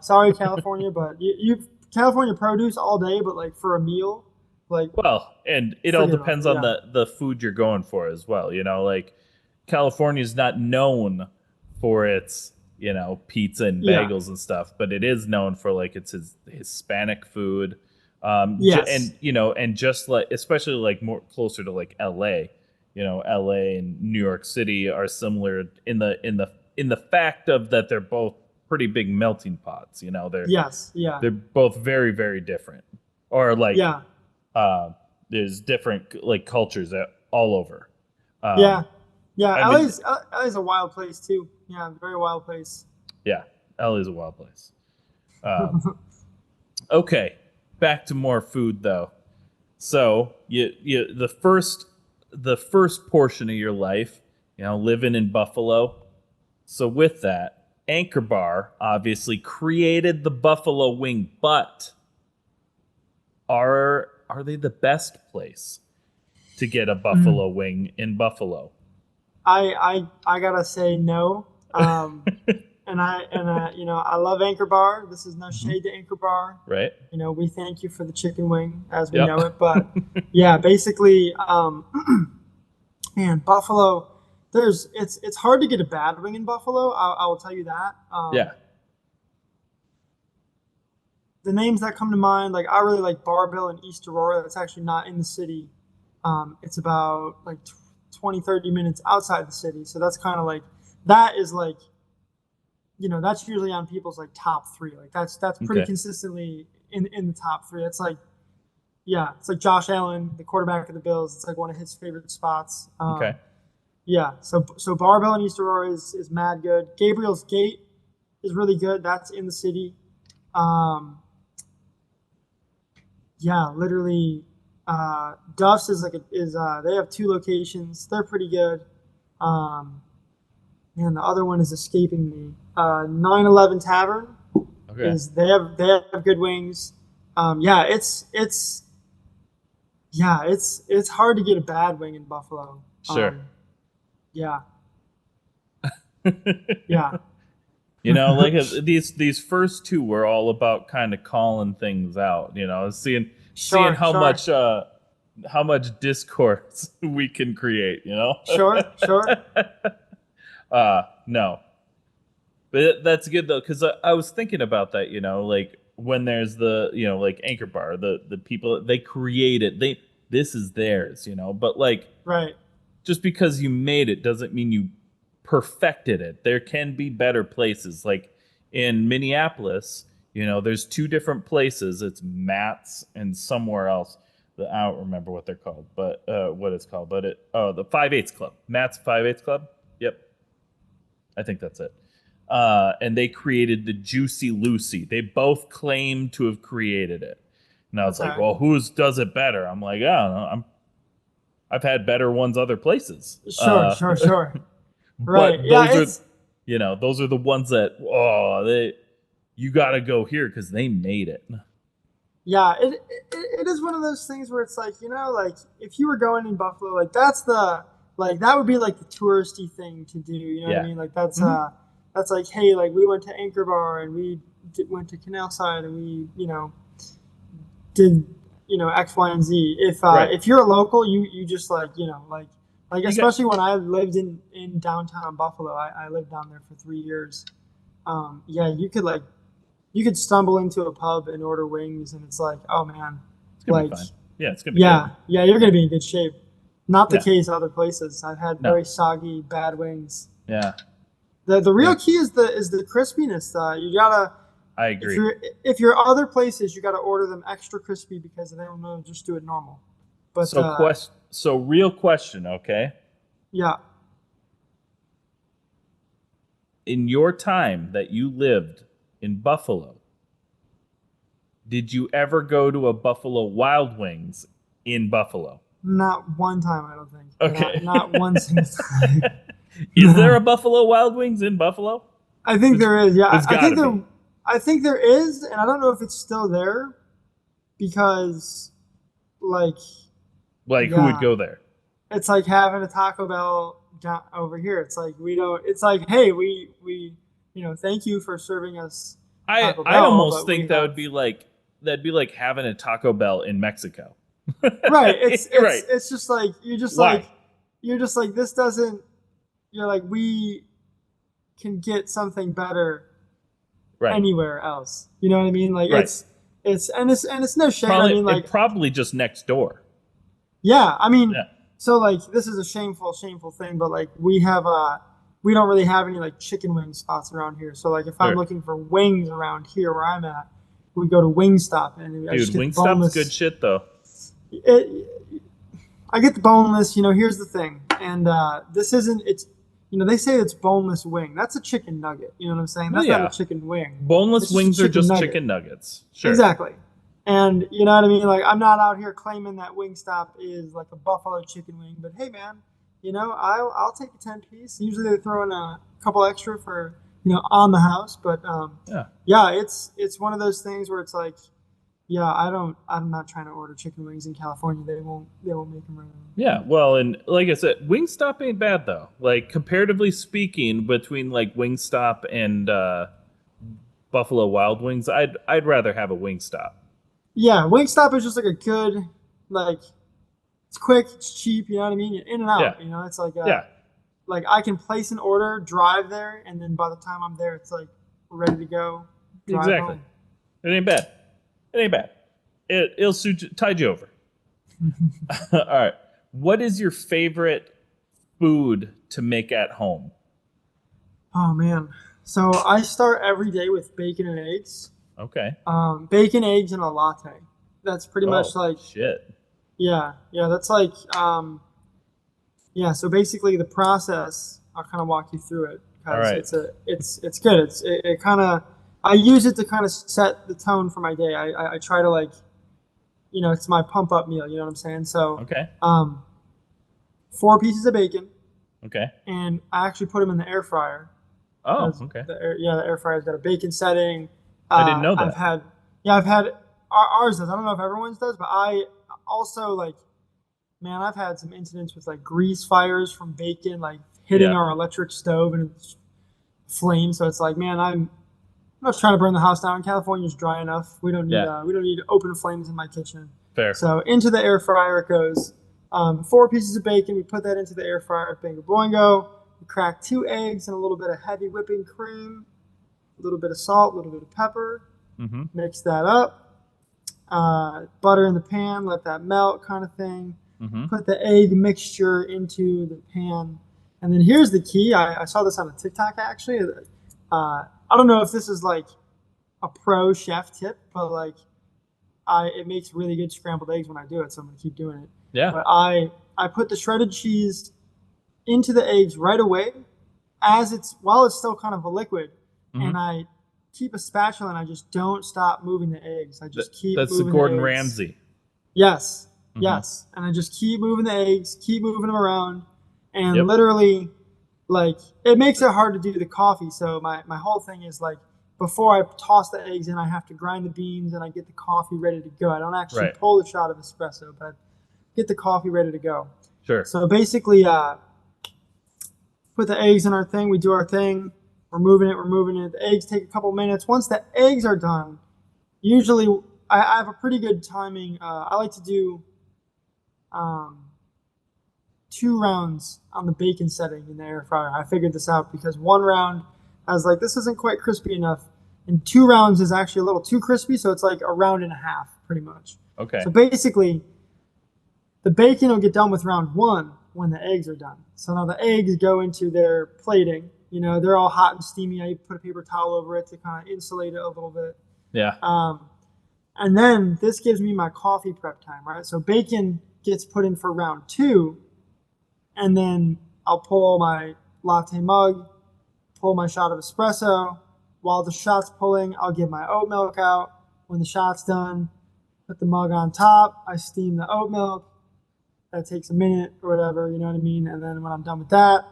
Sorry, California, but you California produce all day, but like for a meal, like Well, and it all Forget about depends it, on yeah. the food you're going for as well. Like California is not known for its, pizza and Yeah. bagels and stuff, but it is known for like its Hispanic food. Yes. And just like, especially like more closer to like LA, LA and New York City are similar in the fact of that they're both pretty big melting pots. Yes. Yeah. They're both very, very different. Or like Yeah. there's different like cultures all over. Yeah. I mean, LA's a wild place too. Yeah, very wild place. yeah, LA is a wild place. Okay, back to more food though. So you the first portion of your life, living in Buffalo. So with that, Anchor Bar obviously created the buffalo wing, but are they the best place to get a buffalo wing in Buffalo? I gotta say no. And I love Anchor Bar. This is no shade to Anchor Bar. Right? We thank you for the chicken wing as we Yep. know it. But yeah, basically, man, Buffalo. It's hard to get a bad wing in Buffalo. I will tell you that. Yeah. The names that come to mind, like I really like Barbell in East Aurora. That's actually not in the city. It's about like 20, 30 minutes outside the city. So that's kind of like, that is like, that's usually on people's like top 3. Like that's pretty Okay. consistently in the top 3. It's like, yeah, it's like Josh Allen, the quarterback of the Bills. It's like one of his favorite spots. Okay. Yeah. So Barbell in East Aurora is mad good. Gabriel's Gate is really good. That's in the city. Yeah, literally. Duff's is they have 2 locations. They're pretty good. Man, the other one is escaping me. 911 Tavern Okay. they have good wings. Yeah, it's hard to get a bad wing in Buffalo. Sure. Yeah. Yeah. Like these first 2 were all about kind of calling things out, seeing Sure, how sure. much discourse we can create, Sure. No. But that's good though, because I was thinking about that, like when there's the, like Anchor Bar, the people, they create it, this is theirs, but like, Right. just because you made it doesn't mean you perfected it. There can be better places. Like in Minneapolis, there's 2 different places. It's Matt's and somewhere else. I don't remember what they're called, but what it's called. But the 5/8 Club. Matt's 5/8 Club. Yep, I think that's it. And they created the Juicy Lucy. They both claim to have created it. And I was like, Okay. well, whose does it better? I'm like, I don't know. I've had better ones other places. Sure. Right. But Yeah, those are the ones that you got to go here because they made it. yeah, it is one of those things where it's like, like if you were going in Buffalo, like that would be like the touristy thing to do. You know what I mean? Like that's like, hey, like we went to Anchor Bar and we went to Canal Side and we, did, X, Y, and Z. If you're a local, you just like, like especially when I lived in downtown Buffalo, I lived down there for 3 years. Yeah, you could stumble into a pub and order wings, and it's like, oh man, It's gonna like, be fine. Yeah, it's gonna be yeah, you're gonna be in good shape. Not the Yeah. case other places. I've had No. very soggy, bad wings. Yeah, The real Yeah. key is the crispiness. You gotta, I if agree. you're other places, you gotta order them extra crispy because they don't know, just do it normal. But So real question, okay? yeah, In your time that you lived in Buffalo, did you ever go to a Buffalo Wild Wings in Buffalo? not one time, I don't think. Okay. Not one single time. Is there a Buffalo Wild Wings in Buffalo? I think there is. Yeah, There's I think gotta be. I think there is, and I don't know if it's still there because, like, Like, who Yeah. would go there? it's like having a Taco Bell down over here. It's like we don't. It's like, hey, we thank you for serving us. I Taco I Bell, almost but think we that have- would be like having a Taco Bell in Mexico. Right. It's Right. It's just like Why? you're just like this doesn't. You're like, we can get something better Right. anywhere else. You know what I mean? Like Right. it's no shame. Probably, I mean, like, probably just next door. yeah, I mean, Yeah. so like this is a shameful thing, but like we don't really have any like chicken wing spots around here. So like if I'm Sure. looking for wings around here where I'm at, we go to Wingstop and I Dude, just get Wingstop's boneless. good shit though. It, I get the boneless. Here's the thing, and this isn't. It's they say it's boneless wing. That's a chicken nugget. You know what I'm saying? Well, That's yeah. not a chicken wing. Boneless It's wings a are just nugget. chicken nuggets. Sure. Exactly. And you know what I mean? Like, I'm not out here claiming that Wingstop is like a buffalo chicken wing, but hey, man, I'll take a 10-piece. Usually they throw in a couple extra for on the house, but yeah, it's one of those things where it's like, yeah, I'm not trying to order chicken wings in California. They won't make them right now. Yeah, well, and like I said, Wingstop ain't bad though. Like comparatively speaking, between like Wingstop and Buffalo Wild Wings, I'd rather have a Wingstop. Yeah, Wingstop is just like a good, like, it's quick, it's cheap. You know what I mean? You're in and out. Yeah. It's like Yeah, like I can place an order, drive there, and then by the time I'm there, it's like ready to go. Drive exactly. home. It ain't bad. It ain't bad. It'll tide you over. All right. What is your favorite food to make at home? Oh man. So I start every day with bacon and eggs. Okay. Bacon, eggs, and a latte. That's pretty much like shit. Yeah. That's like yeah. So basically, the process, I'll kind of walk you through it All right. it's good. It kind of, I use it to kind of set the tone for my day. I try to, like, it's my pump up meal. You know what I'm saying? So Okay. 4 pieces of bacon, Okay. and I actually put them in the air fryer. Oh, okay. The air fryer's got a bacon setting. I didn't know that. I've had ours does. I don't know if everyone's does, but I also, like, man, I've had some incidents with like grease fires from bacon, like hitting our electric stove and it's flame. So it's like, man, I'm not trying to burn the house down. California's dry enough. We don't need open flames in my kitchen. Fair. So into the air fryer it goes. 4 pieces of bacon. We put that into the air fryer. Bingo boingo. We crack 2 eggs and a little bit of heavy whipping cream, a little bit of salt, a little bit of pepper. Mm-hmm. Mix that up. Butter in the pan. Let that melt, kind of thing. Mm-hmm. Put the egg mixture into the pan. And then here's the key. I saw this on a TikTok, actually. I don't know if this is like a pro chef tip, but like it makes really good scrambled eggs when I do it, so I'm gonna keep doing it. Yeah. But I put the shredded cheese into the eggs right away, while it's still kind of a liquid, and I keep a spatula and I just don't stop moving the eggs. I just keep. That's moving the Gordon eggs. Ramsay. Yes. Yes, and I just keep moving the eggs, keep moving them around, and literally, like, it makes it hard to do the coffee. So my whole thing is, like, before I toss the eggs in, I have to grind the beans and I get the coffee ready to go. I don't actually pull the shot of espresso, but I get the coffee ready to go. Sure. So basically, put the eggs in our thing. We do our thing. We're moving it. The eggs take a couple minutes. Once the eggs are done, usually I have a pretty good timing. I like to do 2 rounds on the bacon setting in the air fryer. I figured this out because 1 round, I was like, this isn't quite crispy enough, and 2 rounds is actually a little too crispy, so it's like a round and a half, pretty much. Okay. So basically, the bacon will get done with round 1 when the eggs are done. So now the eggs go into their plating. They're all hot and steamy. I put a paper towel over it to kind of insulate it a little bit. Yeah. And then this gives me my coffee prep time, right? So bacon gets put in for round 2, and then I'll pull my latte mug, pull my shot of espresso. While the shot's pulling, I'll get my oat milk out. When the shot's done, put the mug on top. I steam the oat milk. That takes a minute or whatever, you know what I mean? And then when I'm done with that,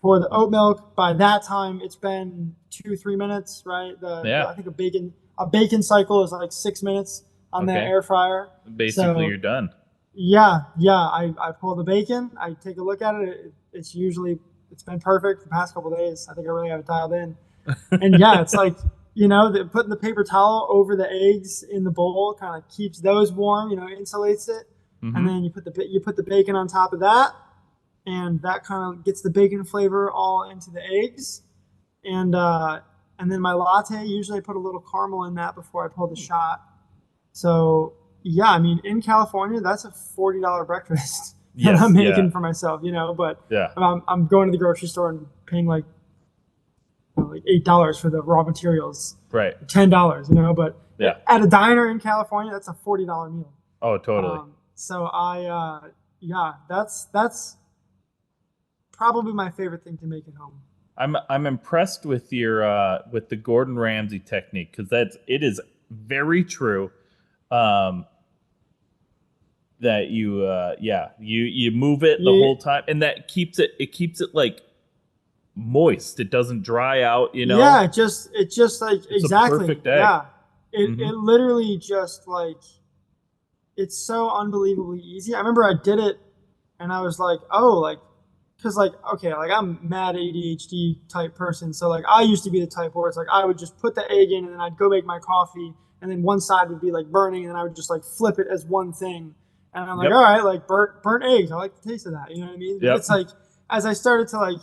pour the oat milk. By that time, it's been 2-3 minutes, right? I think a bacon cycle is like 6 minutes on the air fryer. Basically, you're done. Yeah. I pull the bacon. I take a look at it. It's been perfect the past couple of days. I think I really have it dialed in. And yeah, it's like, putting the paper towel over the eggs in the bowl kind of keeps those warm, insulates it. Mm-hmm. And then you put the bacon on top of that, and that kind of gets the bacon flavor all into the eggs. And then my latte, usually I put a little caramel in that before I pull the shot. So yeah, I mean, in California, that's a $40 breakfast that I'm making for myself, but I'm going to the grocery store and paying like $8 for the raw materials, right? $10, but at a diner in California, that's a $40 meal. Oh, totally. So I yeah, that's probably my favorite thing to make at home. I'm impressed with the Gordon Ramsay technique because it is very true. Um, that you move it the You, whole time, and that keeps it like moist. It doesn't dry out. yeah, it just like It's a exactly. perfect egg. Yeah. Hmm. It literally just like it's so unbelievably easy. I remember I did it and I was like, oh, like, because like, okay, like I'm mad ADHD type person. So like I used to be the type where it's like I would just put the egg in and then I'd go make my coffee and then one side would be like burning and then I would just like flip it as one thing. And I'm like, all Yep. right, like burnt eggs. I like the taste of that. You know what I mean? But Yep. it's like as I started to like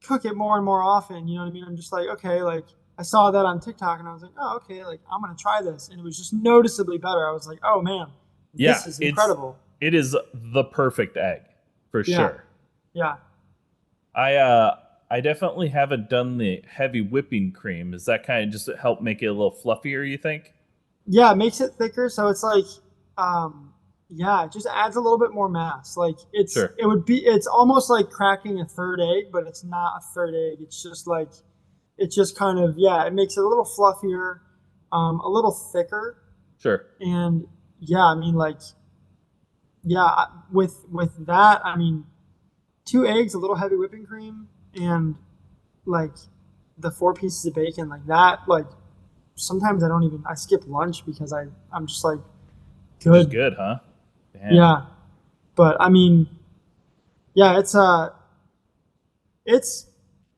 cook it more and more often, you know what I mean? I'm just like, okay, like I saw that on TikTok and I was like, oh, okay, like I'm gonna try this. And it was just noticeably better. I was like, oh man, Yeah. this is incredible. It is the perfect egg for Yeah. sure. Yeah. I definitely haven't done the heavy whipping cream. Is that kind of just help make it a little fluffier, you think? Yeah, it makes it thicker. So it's like, yeah, it just adds a little bit more mass. Like Sure. it's almost like cracking a third egg, but it's not a third egg. It's just like, it's just kind of, yeah, it makes it a little fluffier, a little thicker. Sure. And yeah, I mean, like, yeah, with that, I mean, two eggs, a little heavy whipping cream, and like the four pieces of bacon, like that, like sometimes I skip lunch because I'm just like Which is good. good, huh? Damn. Yeah. But I mean, yeah, it's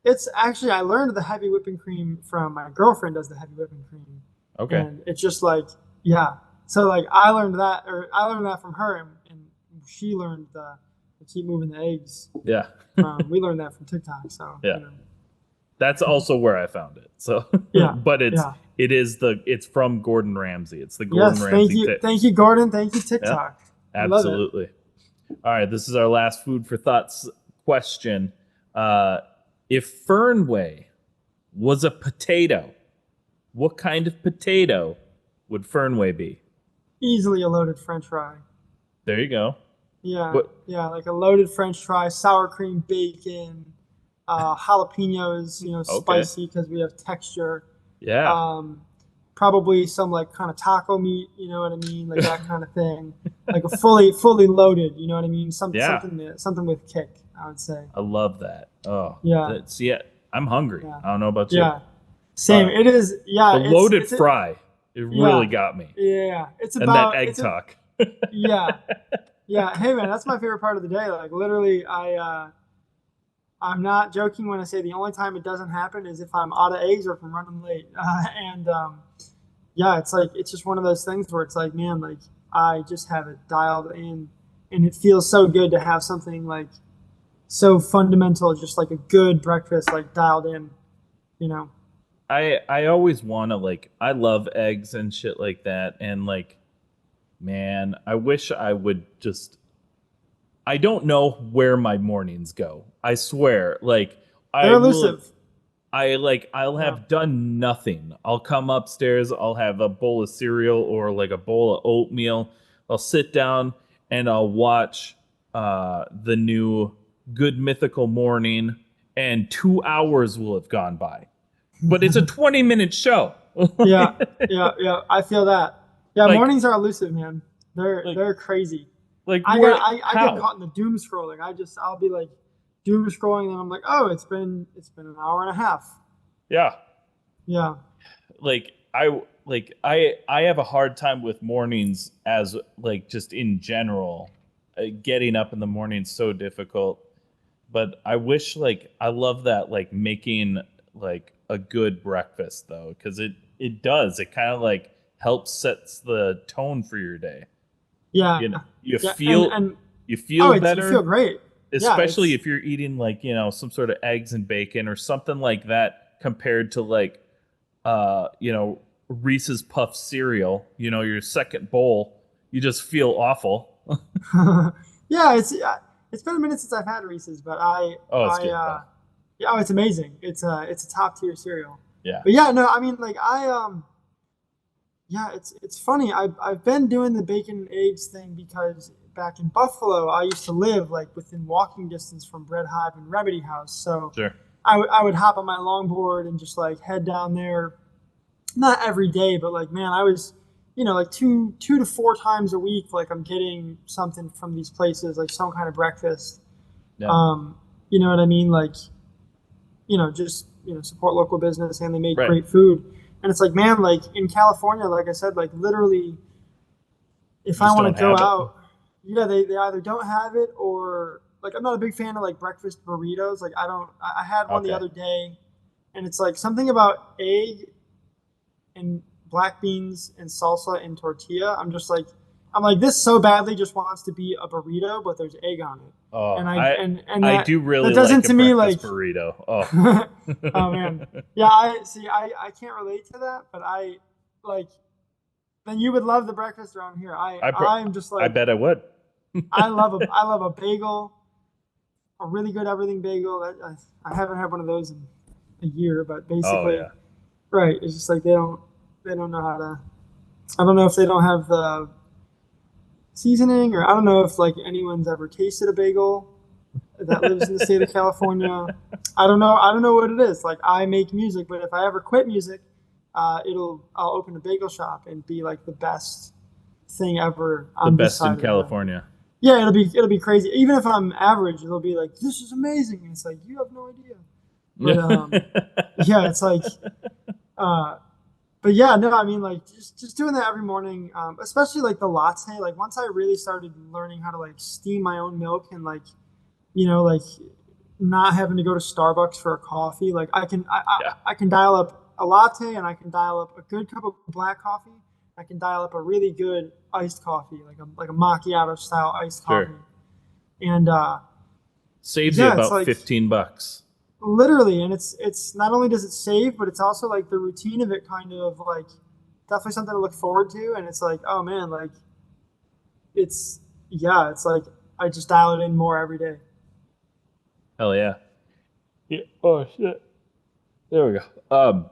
it's actually I learned the heavy whipping cream from my girlfriend does the heavy whipping cream. Okay. And it's just like, yeah. So like I learned that from her and she learned the keep moving the eggs. Yeah. We learned that from TikTok. So, Yeah. you know. That's also where I found it. So, Yeah. but Yeah. it's from Gordon Ramsay. It's the Gordon Yes, Ramsay thank you, Gordon. Thank you, Yeah, TikTok. I love it. absolutely. All right, this is our last food for thoughts question. If Fernway was a potato, what kind of potato would Fernway be? Easily a loaded French fry. There you go. Yeah, What? yeah, like a loaded French fry, sour cream, bacon, jalapenos. You know, Okay. spicy because we have texture. Yeah. Probably some like kind of taco meat. You know what I mean, like that kind of thing. Like a fully loaded. You know what I mean? Yeah. Something with kick. I would say. I love that. Oh, Yeah. That's yeah. I'm hungry. Yeah. I don't know about you. Yeah. Same. Uh, It is. Yeah. The loaded fry. It really got me. Yeah. It's And about that egg it's a, talk. yeah. Yeah. Hey man, that's my favorite part of the day. Like literally, I'm not joking when I say the only time it doesn't happen is if I'm out of eggs or if I'm running late. And yeah, it's like it's just one of those things where it's like, man, like I just have it dialed in, and it feels so good to have something like so fundamental, just like a good breakfast, like dialed in. You know. I always want to like I love eggs and shit like that, and like man, I wish I would just I don't know where my mornings go. I swear. Like I They're will elusive. I'll Yeah. have done nothing. I'll come upstairs, I'll have a bowl of cereal or like a bowl of oatmeal. I'll sit down and I'll watch the new Good Mythical Morning, and 2 hours will have gone by. But it's a 20-minute show. Yeah, yeah. I feel that. Yeah, Like- mornings are elusive, man. Like- They're crazy. Like I where, I how? get caught in the doom scrolling. I'll be like doom scrolling, and I'm like, oh, it's been an hour and a half. Yeah. Yeah, I have a hard time with mornings as like just in general. Getting up in the morning is so difficult. But I wish like I love that like making like a good breakfast though, because it does. It kind of like helps sets the tone for your day. yeah, You know, you yeah. feel And you feel better. you feel great. Especially Yeah, if you're eating like some sort of eggs and bacon or something like that compared to like Reese's Puff cereal, your second bowl, you just feel awful. yeah. It's been a minute since I've had Reese's, but It's good though. yeah, oh, it's amazing. It's a top tier cereal. Yeah. But yeah, no, I mean like yeah, it's funny. I've been doing the bacon and eggs thing because back in Buffalo, I used to live like within walking distance from Bread Hive and Remedy House. So Sure. I would hop on my longboard and just like head down there, not every day, but like, man, I was, like two to four times a week, like I'm getting something from these places, like some kind of breakfast. Yeah. You know what I mean? Like, just, support local business, and they make Right. great food. And it's like, man, like in California, like I said, like literally, if I Just want don't to go have it. out, they either don't have it, or like, I'm not a big fan of like breakfast burritos. Like I had one the Okay. other day, and it's like something about egg and black beans and salsa and tortilla. I'm like, this so badly just wants to be a burrito, but there's egg on it. Oh, And I that, do really that doesn't like a to me breakfast like burrito. Oh. oh man, yeah. I can't relate to that, but I like. Then you would love the breakfast around here. I'm just like, I bet I would. I love a bagel, a really good everything bagel. I haven't had one of those in a year, but basically, Oh, yeah. right. It's just like they don't know how to. I don't know if they don't have the seasoning, or I don't know if like anyone's ever tasted a bagel that lives in the state of California. I don't know what it is. Like, I make music, but if I ever quit music, I'll open a bagel shop and be like the best thing ever The on this best side in of California. Yeah, it'll be crazy. Even if I'm average, it'll be like, this is amazing. And it's like, you have no idea. But yeah, it's like, but yeah, no, I mean, like just doing that every morning, especially like the latte. Like once I really started learning how to like steam my own milk, and like, like not having to go to Starbucks for a coffee. Like I can dial up a latte, and I can dial up a good cup of black coffee. I can dial up a really good iced coffee, like a macchiato style iced Sure. coffee. And Saves yeah, you it's about like- $15. literally, and it's not only does it save, but it's also like the routine of it kind of like definitely something to look forward to. And it's like, oh man, like it's like I just dial it in more every day. Hell yeah. Yeah. Oh shit. There we go.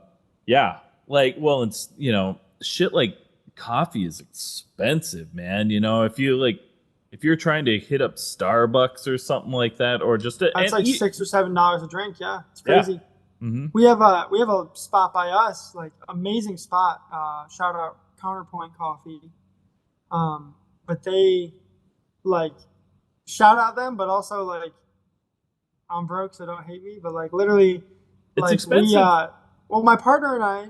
Yeah. Like, well, it's shit like coffee is expensive, man. If you're trying to hit up Starbucks or something like that, or just That's like $6 or $7 a drink. Yeah, it's crazy. Mm-hmm. We have a spot by us, like amazing spot. Shout out Counterpoint Coffee. But they like shout out them, but also like I'm broke, so don't hate me. But like literally, It's like expensive. well, my partner and I,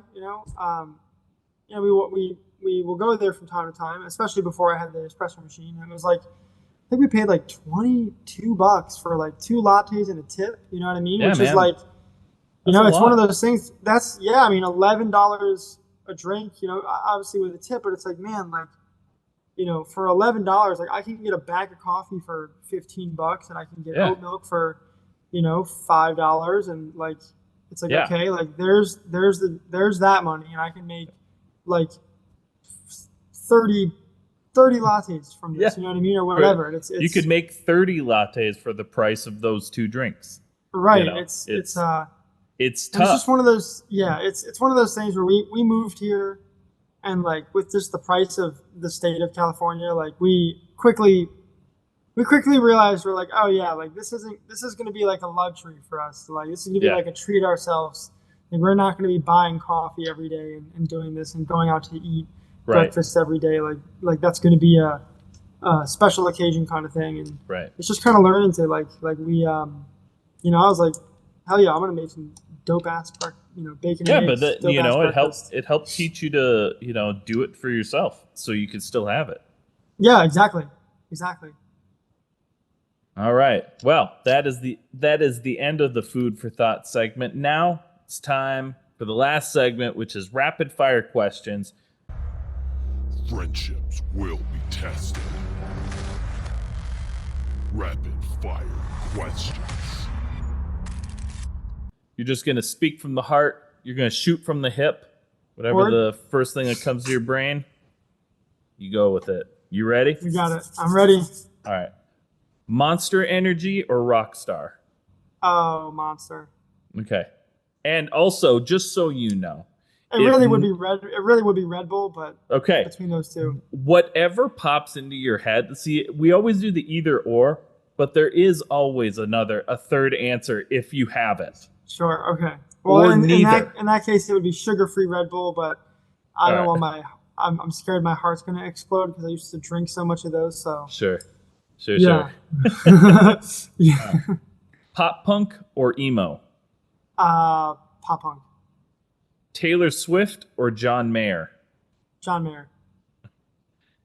we will go there from time to time, especially before I had the espresso machine. And it was like, I think we paid like $22 for like 2 lattes and a tip. You know what I mean? Yeah, Which man. is like, That's a it's one of lot. those things. That's I mean, $11 a drink. Obviously with a tip, but it's like, man, like, for $11, like I can get a bag of coffee for $15, and I can get Yeah. oat milk for, $5, and like it's like, Yeah. okay, like there's that money, and I can make like 30 lattes from this. Yeah. You know what I mean, or whatever. It's You could make 30 lattes for the price of those 2 drinks. right. it's It's tough. it's just one of those. Yeah, it's one of those things where we moved here, and like with just the price of the state of California, like we quickly realized, we're like, oh yeah, like this is going to be like a luxury for us. Like this is going to be Yeah. like a treat ourselves. Like we're not going to be buying coffee every day and doing this and going out to eat Right. breakfast every day. Like that's going to be a special occasion kind of thing. And Right. it's just kind of learning to like we I was like, hell yeah, I'm going to make some dope ass bacon. Yeah, and but eggs, dope ass it breakfast. helps teach you to do it for yourself, so you can still have it. Yeah, exactly. All right. Well, that is the end of the food for thought segment. Now it's time for the last segment, which is rapid fire questions. Friendships will be tested. Rapid fire questions. You're just gonna speak from the heart. You're gonna shoot from the hip. Whatever Word. the first thing that comes to your brain, you go with it. You ready? We got it. I'm ready. All right. Monster Energy or Rockstar? Oh, Monster. Okay. And also, just so you know, It really would be Red. It really would be Red Bull, but Okay. between those two, Whatever pops into your head. See, we always do the either or, but there is always a third answer if you have it. sure, okay. Well, Or in neither. that case, it would be sugar-free Red Bull, but I don't All want I'm scared my heart's gonna explode because I used to drink so much of those. So Sure. yeah, yeah. Pop punk or emo? Pop punk, Taylor Swift or John Mayer? John Mayer,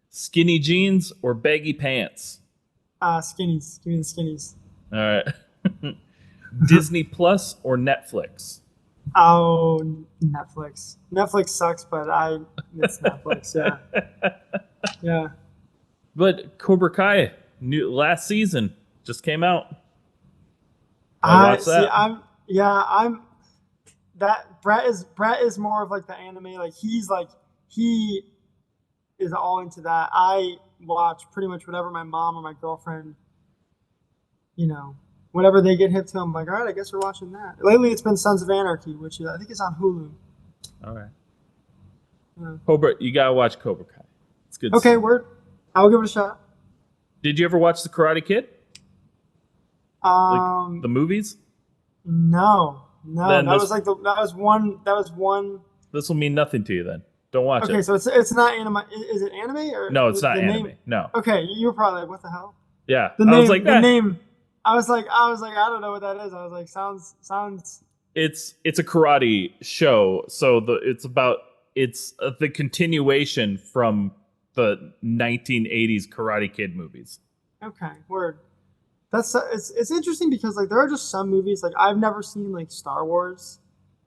Skinny jeans or baggy pants? skinnies. Give me the skinnies. All right. Disney Plus or Netflix? Oh, Netflix. Netflix sucks, but it's Netflix. Yeah, yeah. But Cobra Kai, last season, just came out. I watched that. I'm that Brett is more of like the anime. Like he is all into that. I watch pretty much whatever my mom or my girlfriend, whatever they get hip to. I'm like, all right, I guess we're watching that. Lately, it's been Sons of Anarchy, which I think is on Hulu. All right. Yeah. Cobra, you gotta watch Cobra Kai. It's good. Okay, stuff. word. I'll give it a shot. Did you ever watch The Karate Kid? Like the movies? No. Then That was one. This will mean nothing to you then. Don't watch Okay, it. so it's not anime. Is it anime or No, it's not the anime. name? No. Okay, you were probably like, what the hell? Yeah. The I name. was like, the "Eh." name. I was like, I don't know what that is. I was like, sounds. It's a karate show, so it's the continuation from the 1980s Karate Kid movies. Okay, word. It's interesting because like there are just some movies like I've never seen like Star Wars.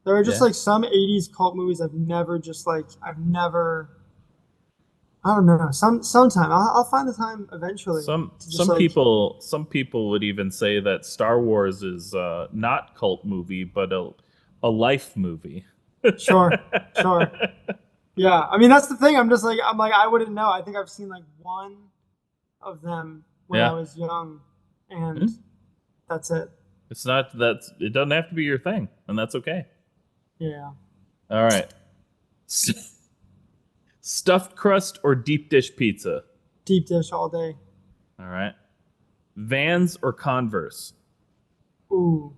There are just Yeah. like some 80s cult movies I don't know. Sometime I'll find the time eventually. Some to just, people would even say that Star Wars is not cult movie, but a life movie. Sure. Yeah, I mean that's the thing. I'm like I wouldn't know. I think I've seen like one of them when Yeah. I was young, and Mhm. that's it. It doesn't have to be your thing, and that's okay. Yeah. All right. Stuffed crust or deep dish pizza? Deep dish all day. All right. Vans or Converse? Ooh.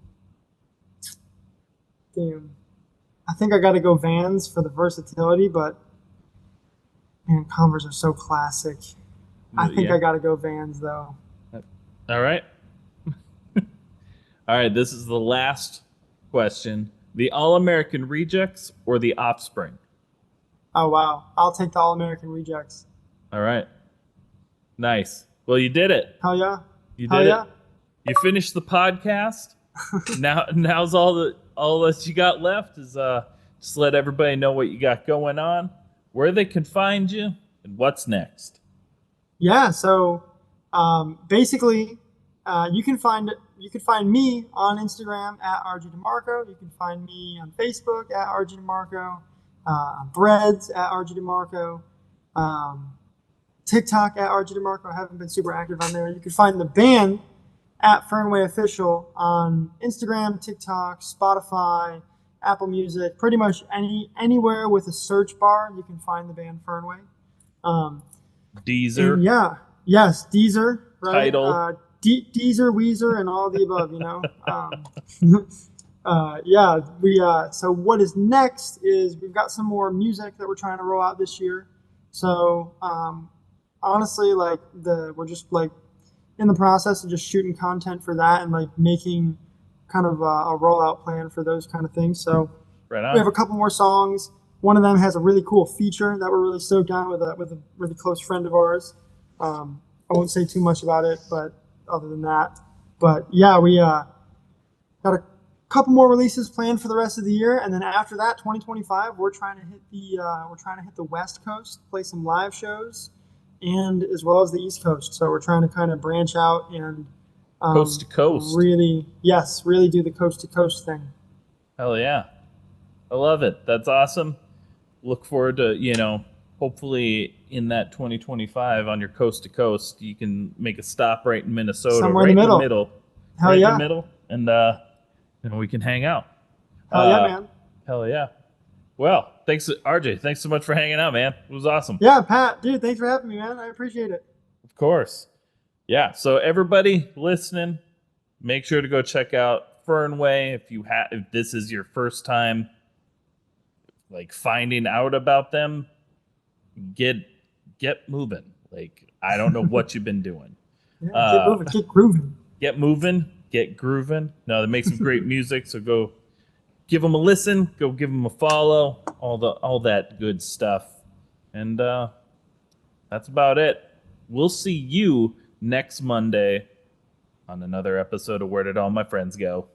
Damn. I think I got to go Vans for the versatility, but man, Converse are so classic. I think Yeah. I got to go Vans though. All right. All right. This is the last question. The All-American Rejects or the Offspring? Oh wow, I'll take the All American Rejects. All right. Nice. Well, you did it. Hell yeah. You Hell did yeah. it. You finished the podcast. Now's all that you got left is just let everybody know what you got going on, where they can find you, and what's next. Yeah. So basically, you can find me on Instagram at RG DeMarco. You can find me on Facebook at RG DeMarco. On Threads at RG DeMarco. TikTok at RG DeMarco. I haven't been super active on there. You can find the band at Fernway Official on Instagram, TikTok, Spotify, Apple Music, pretty much anywhere with a search bar, you can find the band Fernway. Deezer. And yeah, yes, Deezer, right? Tidal. Deezer, Weezer, and all the above. So what is next is we've got some more music that we're trying to roll out this year. So honestly, like we're just like in the process of just shooting content for that and like making kind of a rollout plan for those kind of things. So Right on. we have a couple more songs. One of them has a really cool feature that we're really stoked on with a really close friend of ours. I won't say too much about it, but other than that, but yeah, we got a couple more releases planned for the rest of the year, and then after that, 2025, we're trying to hit the West Coast, play some live shows, and as well as the East Coast. So we're trying to kind of branch out and Coast to coast. really do the coast to coast thing. Hell yeah. I love it. That's awesome. Look forward to, hopefully in that 2025 on your coast to coast, you can make a stop right in Minnesota. Somewhere right in the middle. Hell right yeah. in the middle. And we can hang out. Hell yeah, man. Hell yeah. Well, thanks, RJ. Thanks so much for hanging out, man. It was awesome. Yeah, Pat, dude, thanks for having me, man. I appreciate it. Of course. Yeah. So everybody listening, make sure to go check out Fernway if this is your first time like finding out about them. Get moving. Like, I don't know what you've been doing. Yeah, get moving, get grooving. Get moving, get grooving. No, they make some great music, so go give them a listen, go give them a follow, all that good stuff. And that's about it. We'll see you next Monday on another episode of Where Did All My Friends Go?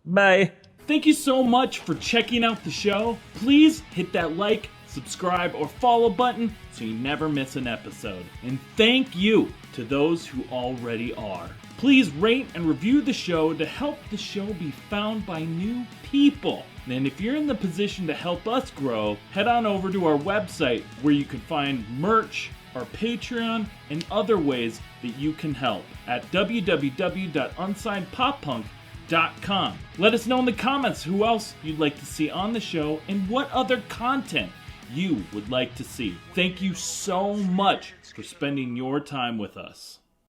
Bye. Thank you so much for checking out the show. Please hit that like, subscribe, or follow button so you never miss an episode. And thank you to those who already are. Please rate and review the show to help the show be found by new people. And if you're in the position to help us grow, head on over to our website where you can find merch, our Patreon, and other ways that you can help at www.unsignedpoppunk.com. Let us know in the comments who else you'd like to see on the show and what other content you would like to see. Thank you so much for spending your time with us.